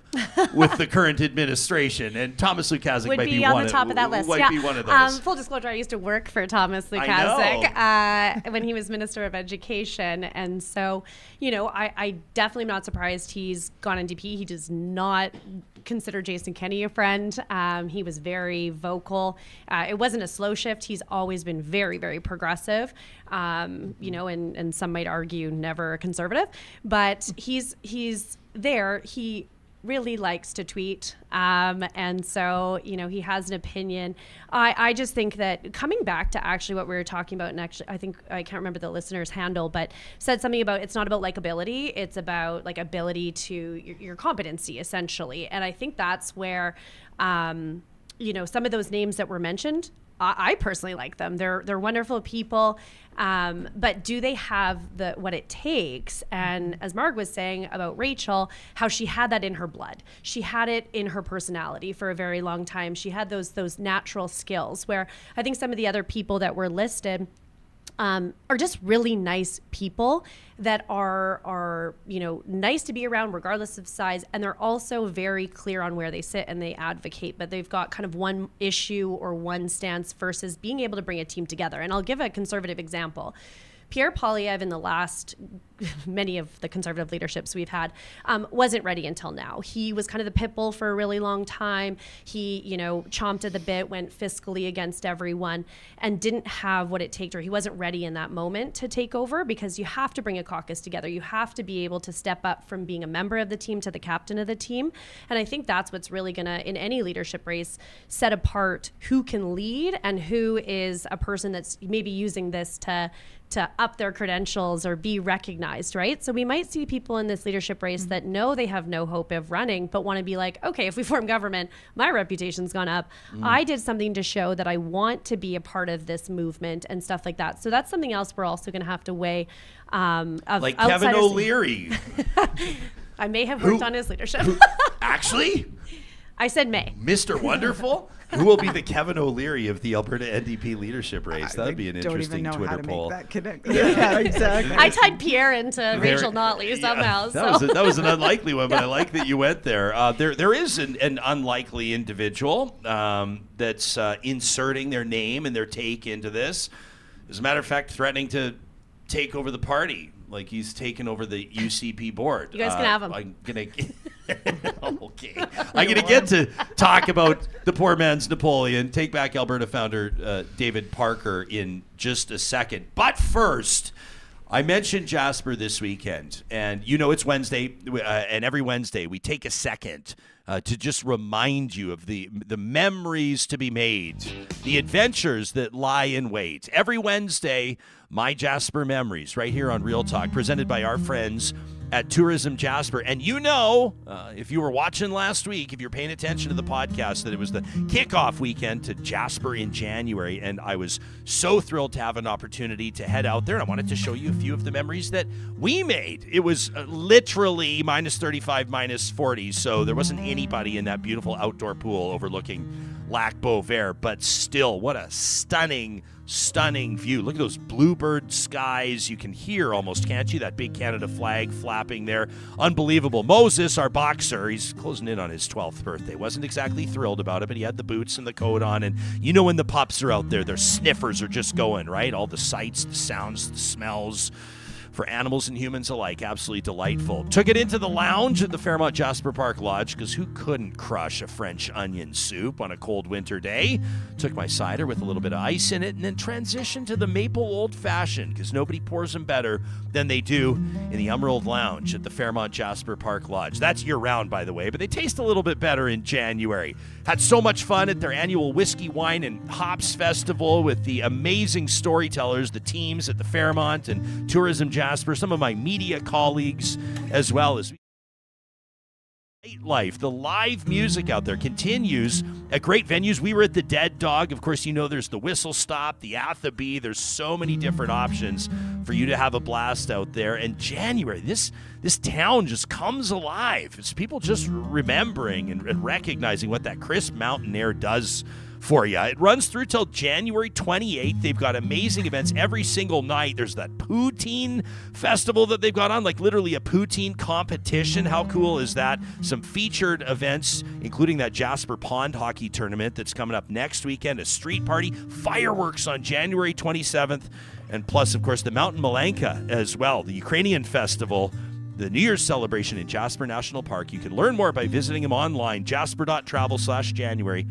with the current administration, and Thomas Lukaszuk would might be on the top of that list. Might be one of those. Full disclosure: I used to work for Thomas Lukaszuk when he was Minister of Education, and so I definitely am not surprised he's gone NDP. He does not consider Jason Kenney a friend. He was very vocal. It wasn't a slow shift. He's always been very, very progressive. And some might argue never a conservative, but he's there. He really likes to tweet. And so, he has an opinion. I just think that coming back to actually what we were talking about, and actually, I think I can't remember the listener's handle, but said something about it's not about likability. It's about ability to your competency, essentially. And I think that's where, some of those names that were mentioned, I personally like them. They're wonderful people, but do they have what it takes? And as Marg was saying about Rachel, how she had that in her blood. She had it in her personality for a very long time. She had those natural skills, where I think some of the other people that were listed are just really nice people that are nice to be around regardless of size, and they're also very clear on where they sit and they advocate, but they've got kind of one issue or one stance versus being able to bring a team together. And I'll give a Conservative example. Pierre Poilievre, in the last many of the Conservative leaderships we've had, wasn't ready until now. He was kind of the pit bull for a really long time. He, chomped at the bit, went fiscally against everyone, and didn't have what it takes, or he wasn't ready in that moment to take over, because you have to bring a caucus together. You have to be able to step up from being a member of the team to the captain of the team. And I think that's what's really going to, in any leadership race, set apart who can lead and who is a person that's maybe using this to up their credentials or be recognized, right? So we might see people in this leadership race that know they have no hope of running, but want to be like, okay, if we form government, my reputation's gone up. I did something to show that I want to be a part of this movement and stuff like that. So that's something else we're also going to have to weigh. Like Kevin O'Leary. I may have worked on his leadership. Actually? I said may. Mr. Wonderful? Who will be the Kevin O'Leary of the Alberta NDP leadership race? That would be an interesting Twitter poll. That connect. Yeah, exactly. I tied Pierre into Rachel Notley somehow. That was an unlikely one, but I like that you went there. There is an unlikely individual that's inserting their name and their take into this. As a matter of fact, threatening to take over the party. Like he's taken over the UCP board. You guys can have him. I'm going to... Okay. I'm going to get to talk about the poor man's Napoleon, Take Back Alberta founder David Parker in just a second. But first, I mentioned Jasper this weekend, and it's Wednesday, and every Wednesday we take a second to just remind you of the memories to be made, the adventures that lie in wait. Every Wednesday, MyJasper Memories, right here on Real Talk, presented by our friends at Tourism Jasper. And if you were watching last week, if you're paying attention to the podcast, that it was the kickoff weekend to Jasper in January. And I was so thrilled to have an opportunity to head out there. And I wanted to show you a few of the memories that we made. It was literally minus 35, minus 40. So there wasn't anybody in that beautiful outdoor pool overlooking Lac Beauvert. But still, what a stunning view. Look at those bluebird skies. You can hear almost, can't you? That big Canada flag flapping there. Unbelievable. Moses, our boxer, he's closing in on his 12th birthday. Wasn't exactly thrilled about it, but he had the boots and the coat on. And when the pups are out there, their sniffers are just going, right? All the sights, the sounds, the smells. For animals and humans alike, absolutely delightful. Took it into the lounge at the Fairmont Jasper Park Lodge, because who couldn't crush a French onion soup on a cold winter day? Took my cider with a little bit of ice in it, and then transitioned to the maple old-fashioned, because nobody pours them better than they do in the Emerald Lounge at the Fairmont Jasper Park Lodge. That's year-round, by the way, but they taste a little bit better in January. Had so much fun at their annual Whiskey, Wine, and Hops Festival with the amazing storytellers, the teams at the Fairmont and Tourism Jasper, some of my media colleagues, as well as life. The live music out there continues at great venues. We were at the Dead Dog. Of course, there's the Whistle Stop, the Athabee. There's so many different options for you to have a blast out there. And January, this town just comes alive. It's people just remembering and recognizing what that crisp mountain air does for you. It runs through till January 28th. They've got amazing events every single night. There's that poutine festival that they've got on, like literally a poutine competition. How cool is that? Some featured events, including that Jasper Pond Hockey Tournament that's coming up next weekend, a street party, fireworks on January 27th, and plus, of course, the Mountain Malanka as well, the Ukrainian festival, the New Year's celebration in Jasper National Park. You can learn more by visiting them online, jasper.travel/January,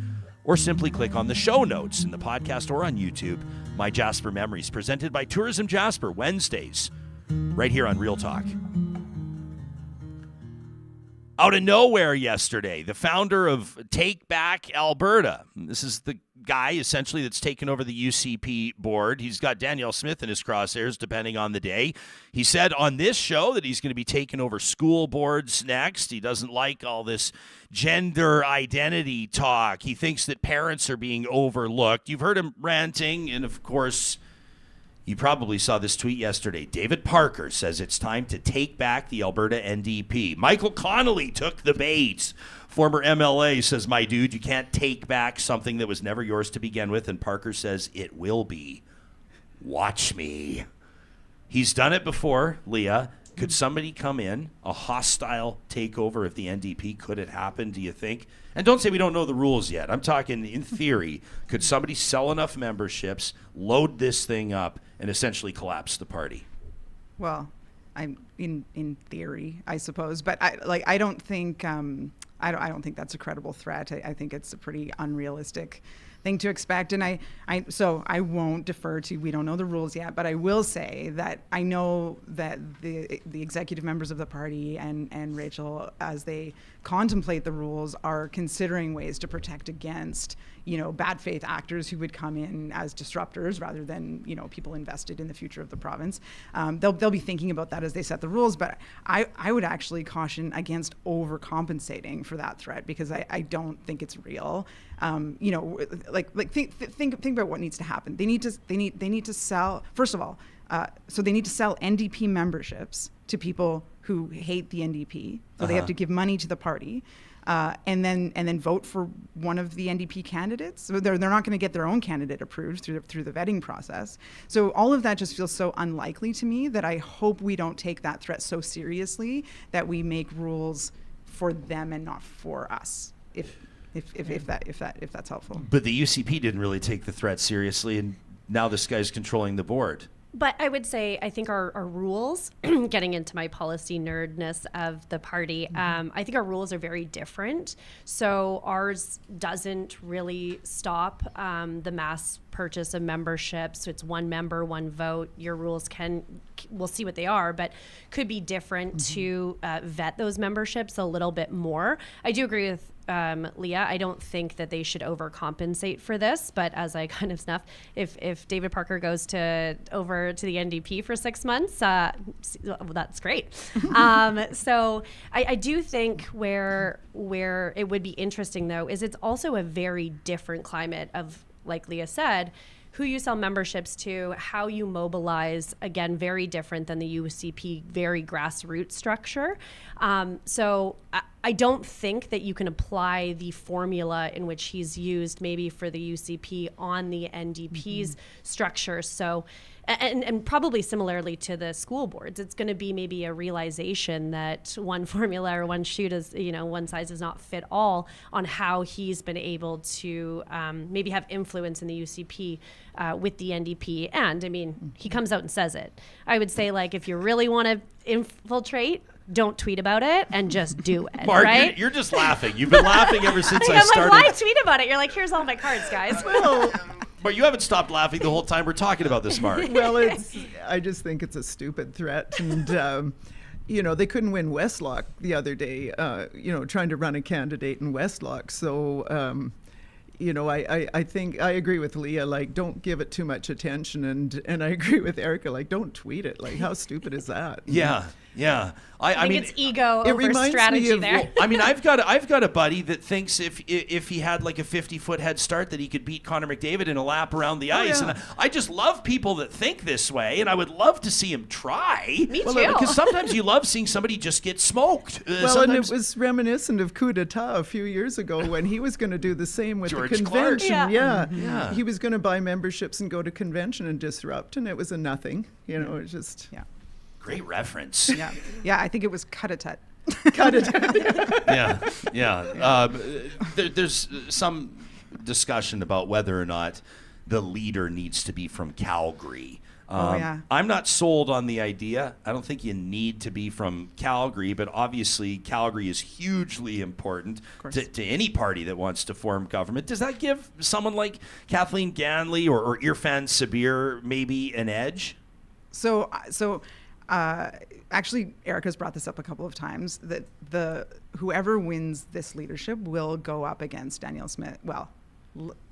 or simply click on the show notes in the podcast or on YouTube. MyJasper Memories, presented by Tourism Jasper, Wednesdays, right here on Real Talk. Out of nowhere yesterday, the founder of Take Back Alberta. This is the guy, essentially, that's taken over the UCP board. He's got Danielle Smith in his crosshairs, depending on the day. He said on this show that he's going to be taking over school boards next. He doesn't like all this gender identity talk. He thinks that parents are being overlooked. You've heard him ranting, and of course, you probably saw this tweet yesterday. David Parker says it's time to take back the Alberta NDP. Michael Connolly took the bait. Former MLA says, my dude, you can't take back something that was never yours to begin with. And Parker says, it will be. Watch me. He's done it before, Leah. Could somebody come in, a hostile takeover of the NDP? Could it happen, do you think? And don't say we don't know the rules yet. I'm talking in theory. Could somebody sell enough memberships, load this thing up, and essentially collapse the party? Well, I'm in theory, I suppose, but I don't think I don't think that's a credible threat. I think it's a pretty unrealistic thing to expect, and so I won't defer to we don't know the rules yet, but I will say that I know that the executive members of the party and Rachel, as they contemplate the rules, are considering ways to protect against bad faith actors who would come in as disruptors rather than people invested in the future of the province. They'll be thinking about that as they set the rules, but I would actually caution against overcompensating for that threat, because I don't think it's real. Think about what needs to happen. They need to sell, first of all, so they need to sell NDP memberships to people who hate the NDP. So they have to give money to the party. And then vote for one of the NDP candidates. So they're not going to get their own candidate approved through the vetting process. So all of that just feels so unlikely to me that I hope we don't take that threat so seriously that we make rules for them and not for us. If that's helpful. But the UCP didn't really take the threat seriously, and now this guy's controlling the board. But I would say, I think our rules, getting into my policy nerdness of the party, I think our rules are very different. So ours doesn't really stop the mass purchase of membership. So it's one member, one vote. Your rules we'll see what they are, but could be different to vet those memberships a little bit more. I do agree with Leah. I don't think that they should overcompensate for this, but as I kind of snuffed, if David Parker goes over to the NDP for 6 months, that's great. So I do think where it would be interesting though is it's also a very different climate of, like Leah said, who you sell memberships to, how you mobilize, again, very different than the UCP, very grassroots structure. So I don't think that you can apply the formula in which he's used maybe for the UCP on the NDP's structure. So, and probably similarly to the school boards, it's going to be maybe a realization that one formula or one shoot is, one size does not fit all on how he's been able to maybe have influence in the UCP with the NDP. And I mean, he comes out and says it. I would say, like, if you really want to infiltrate, don't tweet about it and just do it. Marg, right? you're just laughing. You've been laughing ever since I I'm started. like, why tweet about it? You're like, here's all my cards, guys. Well, But you haven't stopped laughing the whole time we're talking about this, Marg. well, I just think it's a stupid threat. And, they couldn't win Westlock the other day, trying to run a candidate in Westlock. So, I think I agree with Leah, like, don't give it too much attention. And I agree with Erika, like, don't tweet it. Like, how stupid is that? Yeah. I mean, it's ego over reminds strategy me of there. I mean, I've got a buddy that thinks if he had like a 50-foot head start that he could beat Connor McDavid in a lap around the ice. Yeah. And I just love people that think this way, and I would love to see him try. Me too. Because sometimes you love seeing somebody just get smoked. Well, and it was reminiscent of coup d'etat a few years ago when he was going to do the same with George the convention. Clark. Yeah. He was going to buy memberships and go to convention and disrupt, and it was a nothing. It's just Great reference. Yeah, I think it was cut a tut. cut it. Yeah. There's some discussion about whether or not the leader needs to be from Calgary. I'm not sold on the idea. I don't think you need to be from Calgary, but obviously Calgary is hugely important to any party that wants to form government. Does that give someone like Kathleen Ganley or Irfan Sabir maybe an edge? So actually, Erika's brought this up a couple of times, that whoever wins this leadership will go up against Danielle Smith. Well,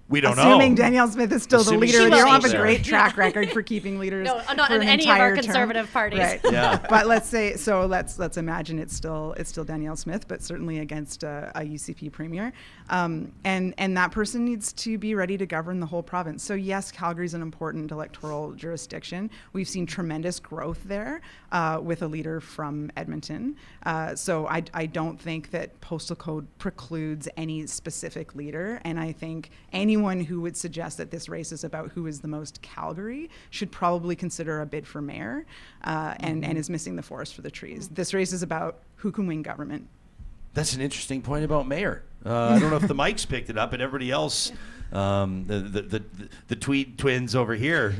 we don't know. Assuming Danielle Smith is still Assuming the leader, she they will don't have be a there. great track record for keeping leaders. No, not for in an any of our entire term. conservative parties. Right. Yeah. But let's imagine it's still Danielle Smith, but certainly against a UCP premier, and that person needs to be ready to govern the whole province. So yes, Calgary's an important electoral jurisdiction. We've seen tremendous growth there with a leader from Edmonton. So I don't think that postal code precludes any specific leader, and I think anyone who would suggest that this race is about who is the most Calgary should probably consider a bid for mayor and is missing the forest for the trees. This race is about who can win government. That's an interesting point about mayor. I don't know if the mics picked it up, but everybody else, the Tweed twins over here,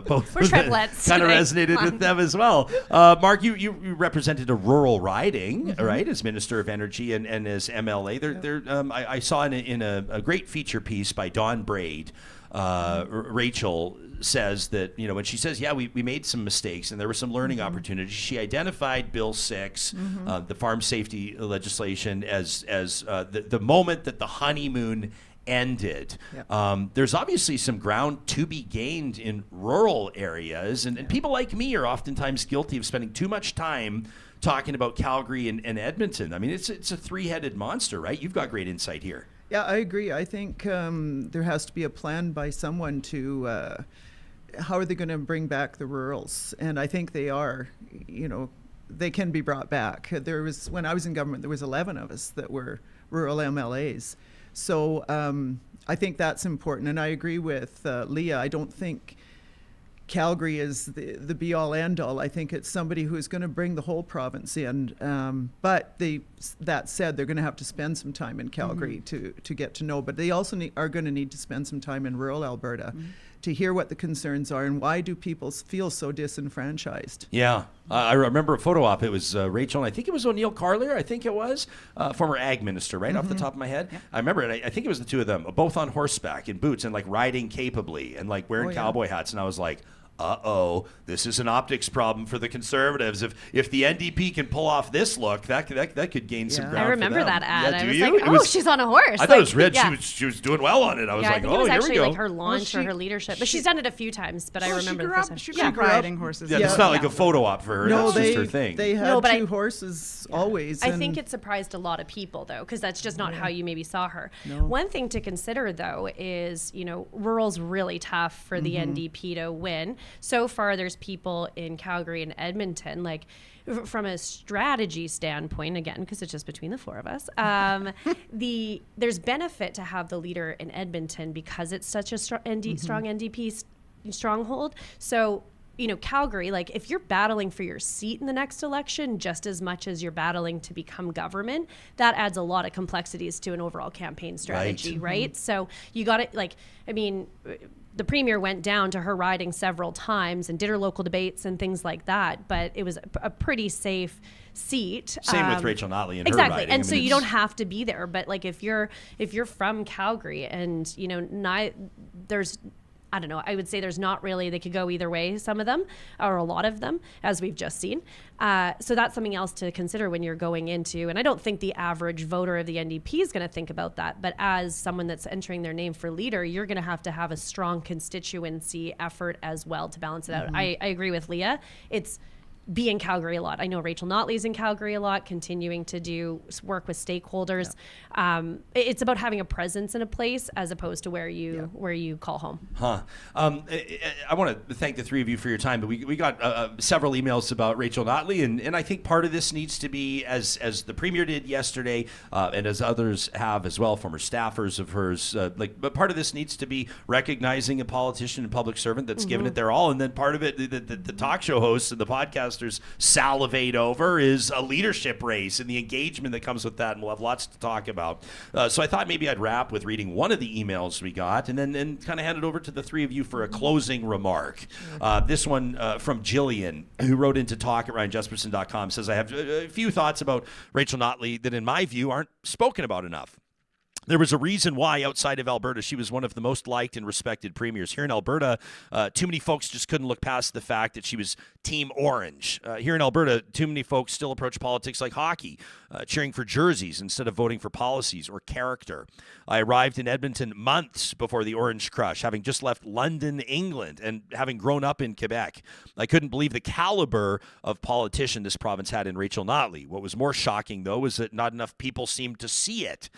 both We're triplets kind of today. resonated with them as well. Marg, you represented a rural riding, right, as Minister of Energy and as MLA. I saw in a great feature piece by Don Braid. Rachel says that, when she says, we made some mistakes and there were some learning opportunities, she identified Bill 6, the farm safety legislation, as the moment that the honeymoon ended. There's obviously some ground to be gained in rural areas, and people like me are oftentimes guilty of spending too much time talking about Calgary and Edmonton. I mean, it's a three-headed monster, right? You've got great insight here. Yeah, I agree. I think there has to be a plan by someone to how are they going to bring back the rurals? And I think they are. They can be brought back. When I was in government, there was 11 of us that were rural MLAs. So I think that's important. And I agree with Leah. I don't think Calgary is the be-all, end-all. I think it's somebody who's going to bring the whole province in. But that said, they're going to have to spend some time in Calgary to get to know. But they also are going to need to spend some time in rural Alberta to hear what the concerns are and why do people feel so disenfranchised. Yeah. I remember a photo op. It was Rachel, and I think it was O'Neill Carlier. I think it was former ag minister, right off the top of my head. Yeah. I remember it. I think it was the two of them, both on horseback in boots and like riding capably and like wearing cowboy hats. And I was like, this is an optics problem for the Conservatives. If the NDP can pull off this look, that could gain some ground. I remember for them. that ad. Yeah, I was you? like, she's on a horse. I thought it was red. Yeah. She was doing well on it. I was like, I think it was here actually we go. like her launch or her leadership. But she's done it a few times. But I remember the first time. She grew up riding horses. Yeah, it's not like a photo op for her. No, that's just her thing. They had two horses always. I think it surprised a lot of people though, because that's just not how you maybe saw her. No. One thing to consider though is, rural's really tough for the NDP to win. So far, there's people in Calgary and Edmonton, like from a strategy standpoint, again, because it's just between the four of us, there's benefit to have the leader in Edmonton because it's such a strong NDP stronghold. So, Calgary, like if you're battling for your seat in the next election, just as much as you're battling to become government, that adds a lot of complexities to an overall campaign strategy, right? So you got to the premier went down to her riding several times and did her local debates and things like that, but it was a pretty safe seat. Same with Rachel Notley and exactly. her riding. And so you don't have to be there, but like if you're from Calgary and there's I don't know, I would say there's not really, they could go either way, some of them, or a lot of them, as we've just seen. So that's something else to consider when you're going into, and I don't think the average voter of the NDP is going to think about that, but as someone that's entering their name for leader, you're going to have a strong constituency effort as well to balance it out. I agree with Leah. It's be in Calgary a lot. I know Rachel Notley's in Calgary a lot, continuing to do work with stakeholders. Yeah. It's about having a presence in a place as opposed to where you call home. I want to thank the three of you for your time, but we got several emails about Rachel Notley, and I think part of this needs to be, as the Premier did yesterday, and as others have as well, former staffers of hers, but part of this needs to be recognizing a politician and public servant that's given it their all, and then part of it, the talk show hosts and the podcasters salivate over is a leadership race and the engagement that comes with that, and we'll have lots to talk about. So I thought maybe I'd wrap with reading one of the emails we got and then kind of hand it over to the three of you for a closing remark. This one from Gillian, who wrote into talk@ryanjesperson.com, says, I have a few thoughts about Rachel Notley that in my view aren't spoken about enough. There was a reason why outside of Alberta she was one of the most liked and respected premiers. Here in Alberta, too many folks just couldn't look past the fact that she was Team Orange. Here in Alberta, too many folks still approach politics like hockey, cheering for jerseys instead of voting for policies or character. I arrived in Edmonton months before the Orange Crush, having just left London, England, and having grown up in Quebec. I couldn't believe the caliber of politician this province had in Rachel Notley. What was more shocking, though, was that not enough people seemed to see it.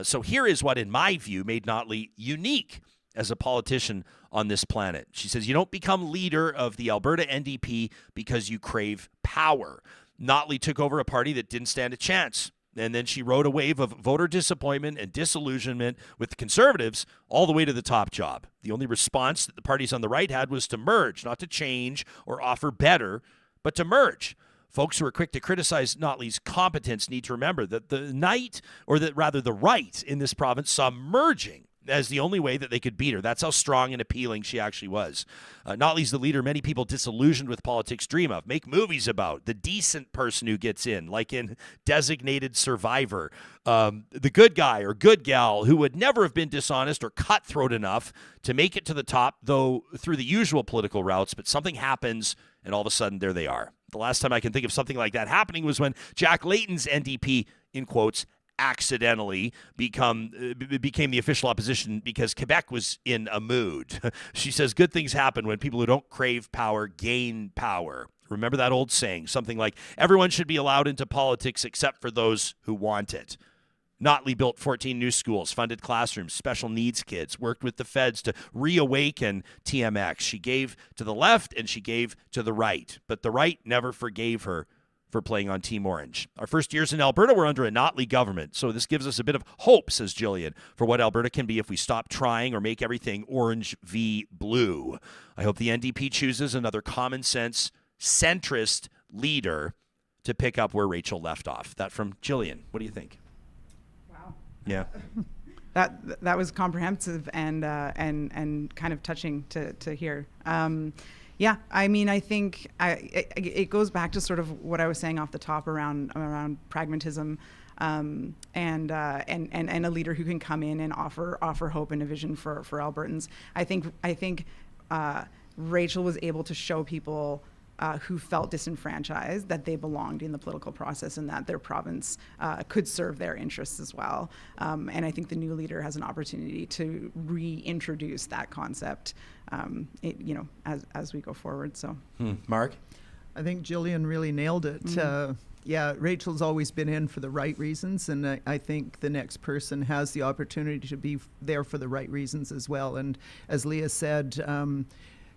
So here is what, in my view, made Notley unique as a politician on this planet. She says, you don't become leader of the Alberta NDP because you crave power. Notley took over a party that didn't stand a chance. And then she rode a wave of voter disappointment and disillusionment with the Conservatives all the way to the top job. The only response that the parties on the right had was to merge, not to change or offer better, but to merge. Folks who are quick to criticize Notley's competence need to remember that the right in this province saw merging as the only way that they could beat her. That's how strong and appealing she actually was. Notley's the leader many people disillusioned with politics dream of, make movies about, the decent person who gets in, like in Designated Survivor, the good guy or good gal who would never have been dishonest or cutthroat enough to make it to the top, though through the usual political routes, but something happens and all of a sudden there they are. The last time I can think of something like that happening was when Jack Layton's NDP, in quotes, accidentally became the official opposition because Quebec was in a mood. She says good things happen when people who don't crave power gain power. Remember that old saying, something like, everyone should be allowed into politics except for those who want it. Notley built 14 new schools, funded classrooms, special needs kids, worked with the feds to reawaken TMX. She gave to the left and she gave to the right, but the right never forgave her for playing on Team Orange. Our first years in Alberta were under a Notley government, so this gives us a bit of hope, says Gillian, for what Alberta can be if we stop trying or make everything orange v blue. I hope the NDP chooses another common sense, centrist leader to pick up where Rachel left off. That from Gillian. What do you think? Wow. Yeah. that was comprehensive and kind of touching to hear. Yeah, I mean, I think it goes back to sort of what I was saying off the top around pragmatism, and a leader who can come in and offer hope and a vision for Albertans. I think Rachel was able to show people who felt disenfranchised that they belonged in the political process and that their province could serve their interests as well. And I think the new leader has an opportunity to reintroduce that concept, as we go forward. So, Marg? I think Gillian really nailed it. Yeah, Rachel's always been in for the right reasons, and I think the next person has the opportunity to be there for the right reasons as well. And as Leah said,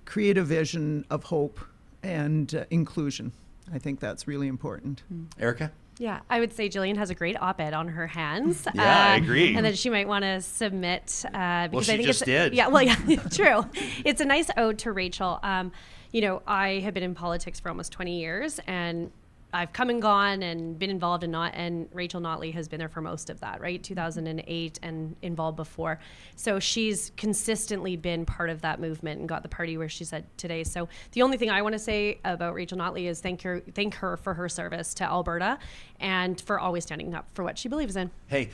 create a vision of hope and inclusion. I think that's really important. Erika? Yeah, I would say Gillian has a great op-ed on her hands. Yeah, I agree. And that she might want to submit. Because she I think just did. Yeah, well, yeah, true. It's a nice ode to Rachel. I have been in politics for almost 20 years, and I've come and gone and been involved and Rachel Notley has been there for most of that, right? 2008 and involved before. So she's consistently been part of that movement and got the party where she's at today. So the only thing I want to say about Rachel Notley is thank her for her service to Alberta and for always standing up for what she believes in. Hey,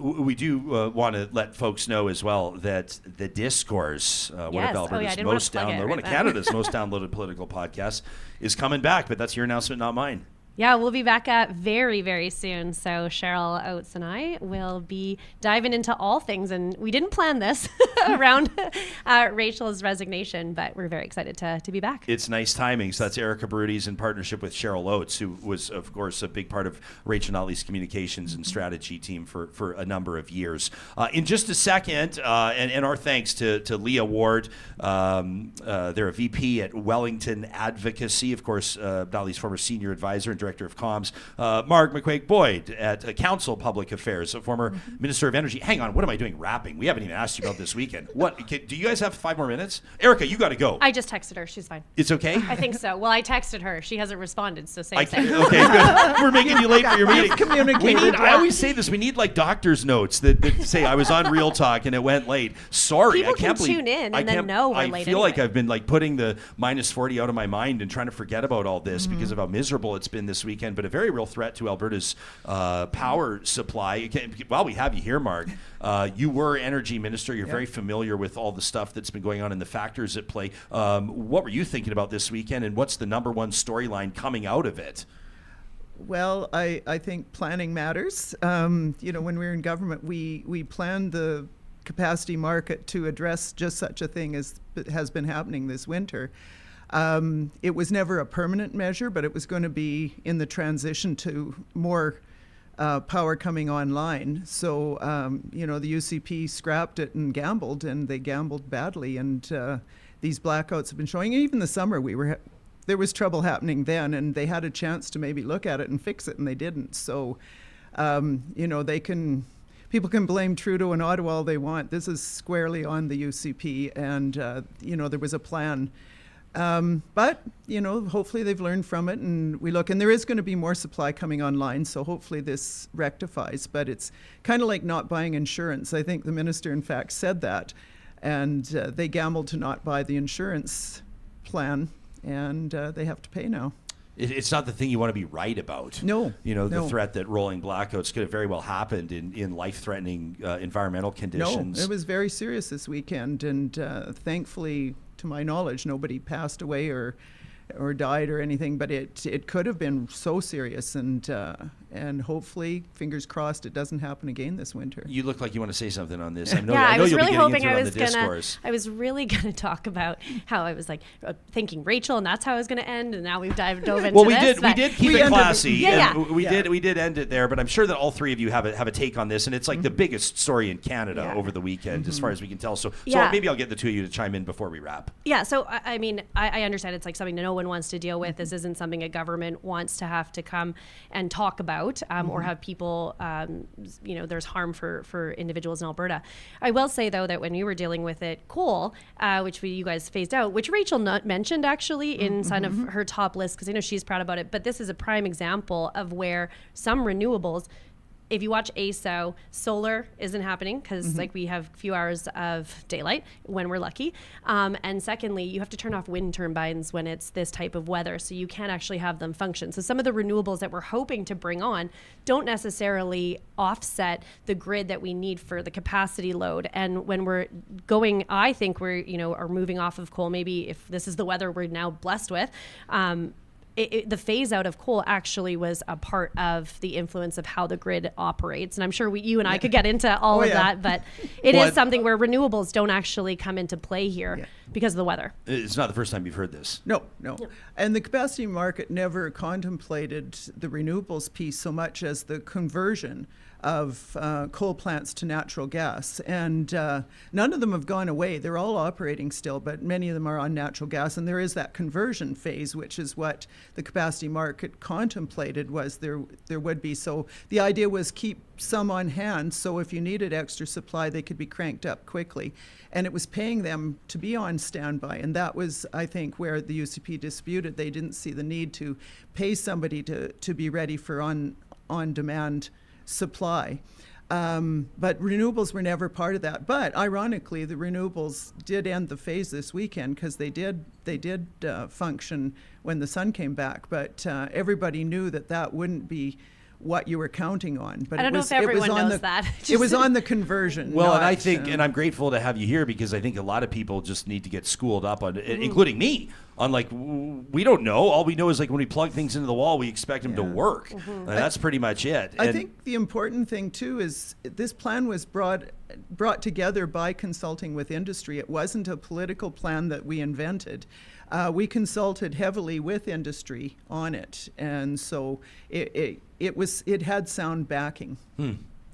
we do want to let folks know as well that The Discourse, one of Alberta's most downloaded, one of Canada's most downloaded political podcasts, is coming back, but that's your announcement, not mine. Yeah, we'll be back very, very soon. So Cheryl Oates and I will be diving into all things. And we didn't plan this around Rachel's resignation, but we're very excited to be back. It's nice timing. So that's Erika Barootes in partnership with Cheryl Oates, who was, of course, a big part of Rachel Notley's communications and strategy team for a number of years. In just a second, and our thanks to Leah Ward. They're a VP at Wellington Advocacy, of course, Notley's former senior advisor and Director of Comms, Marg McCuaig-Boyd at Council Public Affairs, a former Minister of Energy. Hang on, what am I doing rapping? We haven't even asked you about this weekend. What? Do you guys have 5 more minutes? Erika, you got to go. I just texted her. She's fine. It's okay? I think so. Well, I texted her. She hasn't responded, so same. Okay, good. We're making you late for your meeting. Communicated. I always say this. We need like doctor's notes that say I was on Real Talk and it went late. Sorry, People I can't can believe. tune in and then know we're late I feel anyway. like I've been like putting the -40 out of my mind and trying to forget about all this because of how miserable it's been this weekend. But a very real threat to Alberta's power supply. While we have you here, Marg, you were Energy Minister. You're very familiar with all the stuff that's been going on and the factors at play. What were you thinking about this weekend, and what's the number one storyline coming out of it? Well, I think planning matters. When we were in government, we planned the capacity market to address just such a thing as has been happening this winter. It was never a permanent measure, but it was going to be in the transition to more power coming online. So, the UCP scrapped it and they gambled badly. And these blackouts have been showing. Even the summer, there was trouble happening then, and they had a chance to maybe look at it and fix it, and they didn't. So, people can blame Trudeau and Ottawa all they want. This is squarely on the UCP, and there was a plan. But hopefully they've learned from it, and and there is going to be more supply coming online, so hopefully this rectifies. But it's kind of like not buying insurance. I think the minister, in fact, said that, and they gambled to not buy the insurance plan, and they have to pay now. It's not the thing you want to be right about. No. The threat that rolling blackouts could have very well happened in life-threatening environmental conditions. No, it was very serious this weekend, and thankfully, to my knowledge, nobody passed away or died or anything, but it could have been so serious, and hopefully, fingers crossed, it doesn't happen again this winter. You look like you want to say something on this. I was really hoping I I was really gonna talk about how I was like thinking Rachel, and that's how I was gonna end, and now we've dove into this. Well, we did keep it classy. We did end it there, but I'm sure that all three of you have a take on this, and it's like the biggest story in Canada over the weekend, as far as we can tell. So maybe I'll get the two of you to chime in before we wrap. Yeah. So I mean, I understand it's like something that no one wants to deal with. This isn't something a government wants to have to come and talk about, or have people. There's harm for individuals in Alberta. I will say though that when you were dealing with it, coal, which you guys phased out, which Rachel mentioned actually in some of her top list, because I know she's proud about it. But this is a prime example of where some renewables if you watch ASO, solar isn't happening because like we have a few hours of daylight when we're lucky. And secondly, you have to turn off wind turbines when it's this type of weather, so you can't actually have them function. So some of the renewables that we're hoping to bring on don't necessarily offset the grid that we need for the capacity load. And when we're going, I think we're, are moving off of coal, maybe if this is the weather we're now blessed with, the phase out of coal actually was a part of the influence of how the grid operates. And I'm sure you and I could get into all of that, but it is something where renewables don't actually come into play here because of the weather. It's not the first time you've heard this. No. And the capacity market never contemplated the renewables piece so much as the conversion of coal plants to natural gas. And none of them have gone away. They're all operating still, but many of them are on natural gas. And there is that conversion phase, which is what the capacity market contemplated was there would be. So the idea was keep some on hand, so if you needed extra supply, they could be cranked up quickly. And it was paying them to be on standby. And that was, I think, where the UCP disputed. They didn't see the need to pay somebody to be ready for on-demand supply. But renewables were never part of that. But ironically, the renewables did end the phase this weekend because they did function when the sun came back. But everybody knew that wouldn't be what you were counting on. But I don't know if everyone knows that. It was on the conversion. Well, and I think, and I'm grateful to have you here because I think a lot of people just need to get schooled up on, including me, on like, we don't know. All we know is like when we plug things into the wall, we expect them to work. And that's pretty much it. I think the important thing too is this plan was brought together by consulting with industry. It wasn't a political plan that we invented. We consulted heavily with industry on it, and so it had sound backing.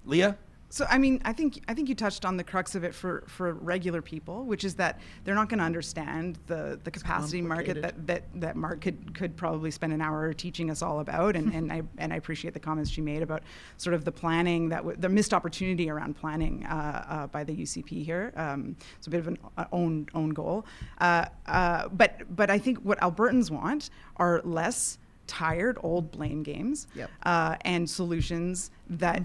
Leah? So, I mean, I think you touched on the crux of it for regular people, which is that they're not going to understand the capacity market that Marg could probably spend an hour teaching us all about. And I appreciate the comments she made about sort of the planning the missed opportunity around planning by the UCP here. It's a bit of an own goal. But I think what Albertans want are less tired old blame games and solutions that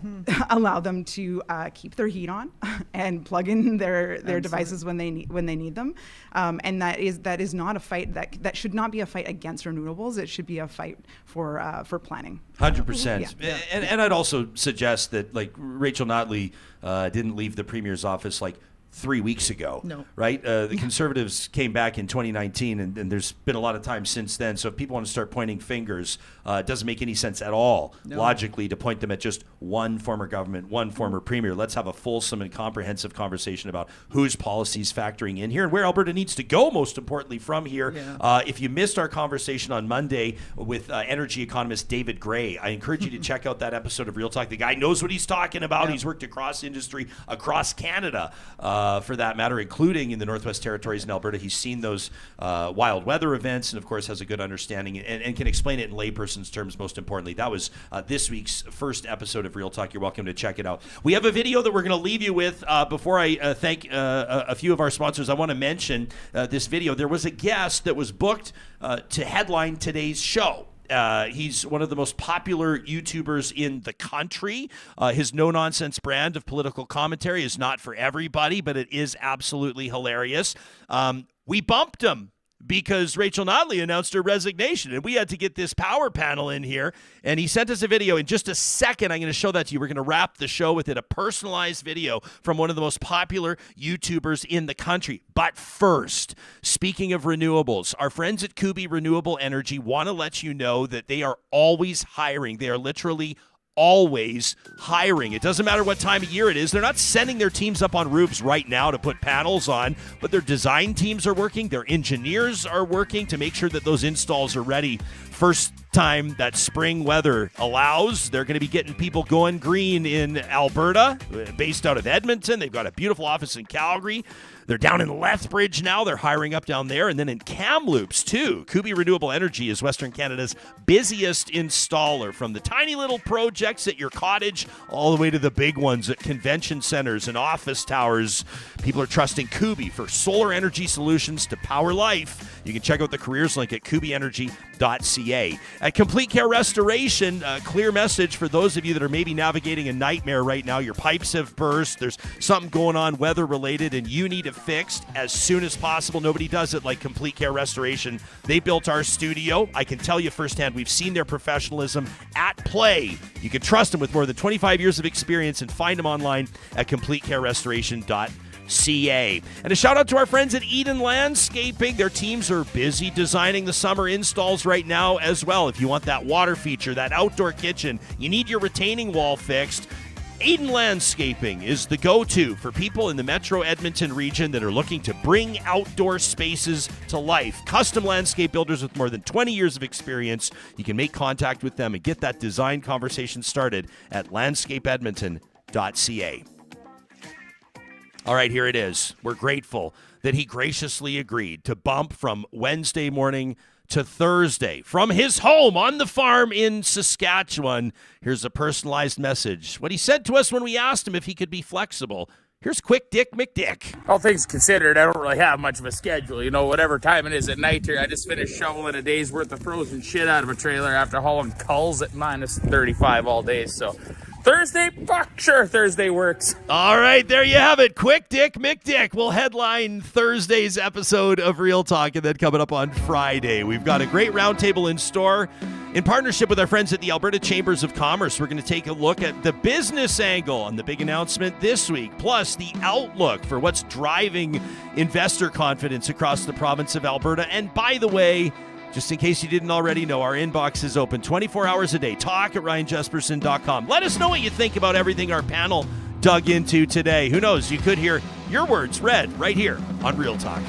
allow them to keep their heat on and plug in their devices when they need them, and that is not a fight that should not be a fight against renewables. It should be a fight for planning. 100%. And I'd also suggest that like Rachel Notley didn't leave the Premier's office like 3 weeks ago, right? The Conservatives came back in 2019, and there's been a lot of time since then. So if people want to start pointing fingers, it doesn't make any sense at all, logically, to point them at just one former government, one former premier. Let's have a fulsome and comprehensive conversation about whose policies factoring in here and where Alberta needs to go, most importantly, from here. If you missed our conversation on Monday with energy economist David Gray, I encourage you to check out that episode of Real Talk. The guy knows what he's talking about. He's worked across industry, across Canada, for that matter, including in the Northwest Territories in Alberta. He's seen those wild weather events and, of course, has a good understanding and can explain it in layperson's terms, most importantly. That was this week's first episode of Real Talk. You're welcome to check it out. We have a video that we're going to leave you with. Before I thank a few of our sponsors, I want to mention this video. There was a guest that was booked to headline today's show. He's one of the most popular YouTubers in the country. His no-nonsense brand of political commentary is not for everybody, but it is absolutely hilarious. We bumped him because Rachel Notley announced her resignation, and we had to get this power panel in here, and he sent us a video. In just a second, I'm going to show that to you. We're going to wrap the show with it, a personalized video from one of the most popular YouTubers in the country. But first, speaking of renewables, our friends at Kubi Renewable Energy want to let you know that they are always hiring. They are literally always hiring. It doesn't matter what time of year it is. They're not sending their teams up on roofs right now to put panels on, but their design teams are working. Their engineers are working to make sure that those installs are ready. First time that spring weather allows, they're going to be getting people going green in Alberta, based out of Edmonton. They've got a beautiful office in Calgary. They're down in Lethbridge now. They're hiring up down there. And then in Kamloops, too. Kubi Renewable Energy is Western Canada's busiest installer. From the tiny little projects at your cottage all the way to the big ones at convention centers and office towers. People are trusting Kubi for solar energy solutions to power life. You can check out the careers link at kubienergy.ca. At Complete Care Restoration, a clear message for those of you that are maybe navigating a nightmare right now. Your pipes have burst, there's something going on weather-related, and you need it fixed as soon as possible. Nobody does it like Complete Care Restoration. They built our studio. I can tell you firsthand, we've seen their professionalism at play. You can trust them with more than 25 years of experience, and find them online at CompleteCareRestoration.ca. And a shout out to our friends at Eden Landscaping. Their teams are busy designing the summer installs right now as well. If you want that water feature, that outdoor kitchen, you need your retaining wall fixed, Eden Landscaping is the go-to for people in the Metro Edmonton region that are looking to bring outdoor spaces to life. Custom landscape builders with more than 20 years of experience. You can make contact with them and get that design conversation started at landscapeedmonton.ca. All right, here it is. We're grateful that he graciously agreed to bump from Wednesday morning to Thursday from his home on the farm in Saskatchewan. Here's a personalized message. What he said to us when we asked him if he could be flexible. Here's quick Dick McDick. All things considered, I don't really have much of a schedule. You know, whatever time it is at night here, I just finished shoveling a day's worth of frozen shit out of a trailer after hauling culls at minus 35 all day, so... Thursday? Fuck, sure, Thursday works. All right, there you have it. Quick Dick McDick will headline Thursday's episode of Real Talk, and then coming up on Friday, we've got a great roundtable in store. In partnership with our friends at the Alberta Chambers of Commerce, we're going to take a look at the business angle on the big announcement this week, plus the outlook for what's driving investor confidence across the province of Alberta. And by the way, just in case you didn't already know, our inbox is open 24 hours a day. Talk at RyanJasperson.com. Let us know what you think about everything our panel dug into today. Who knows? You could hear your words read right here on Real Talk.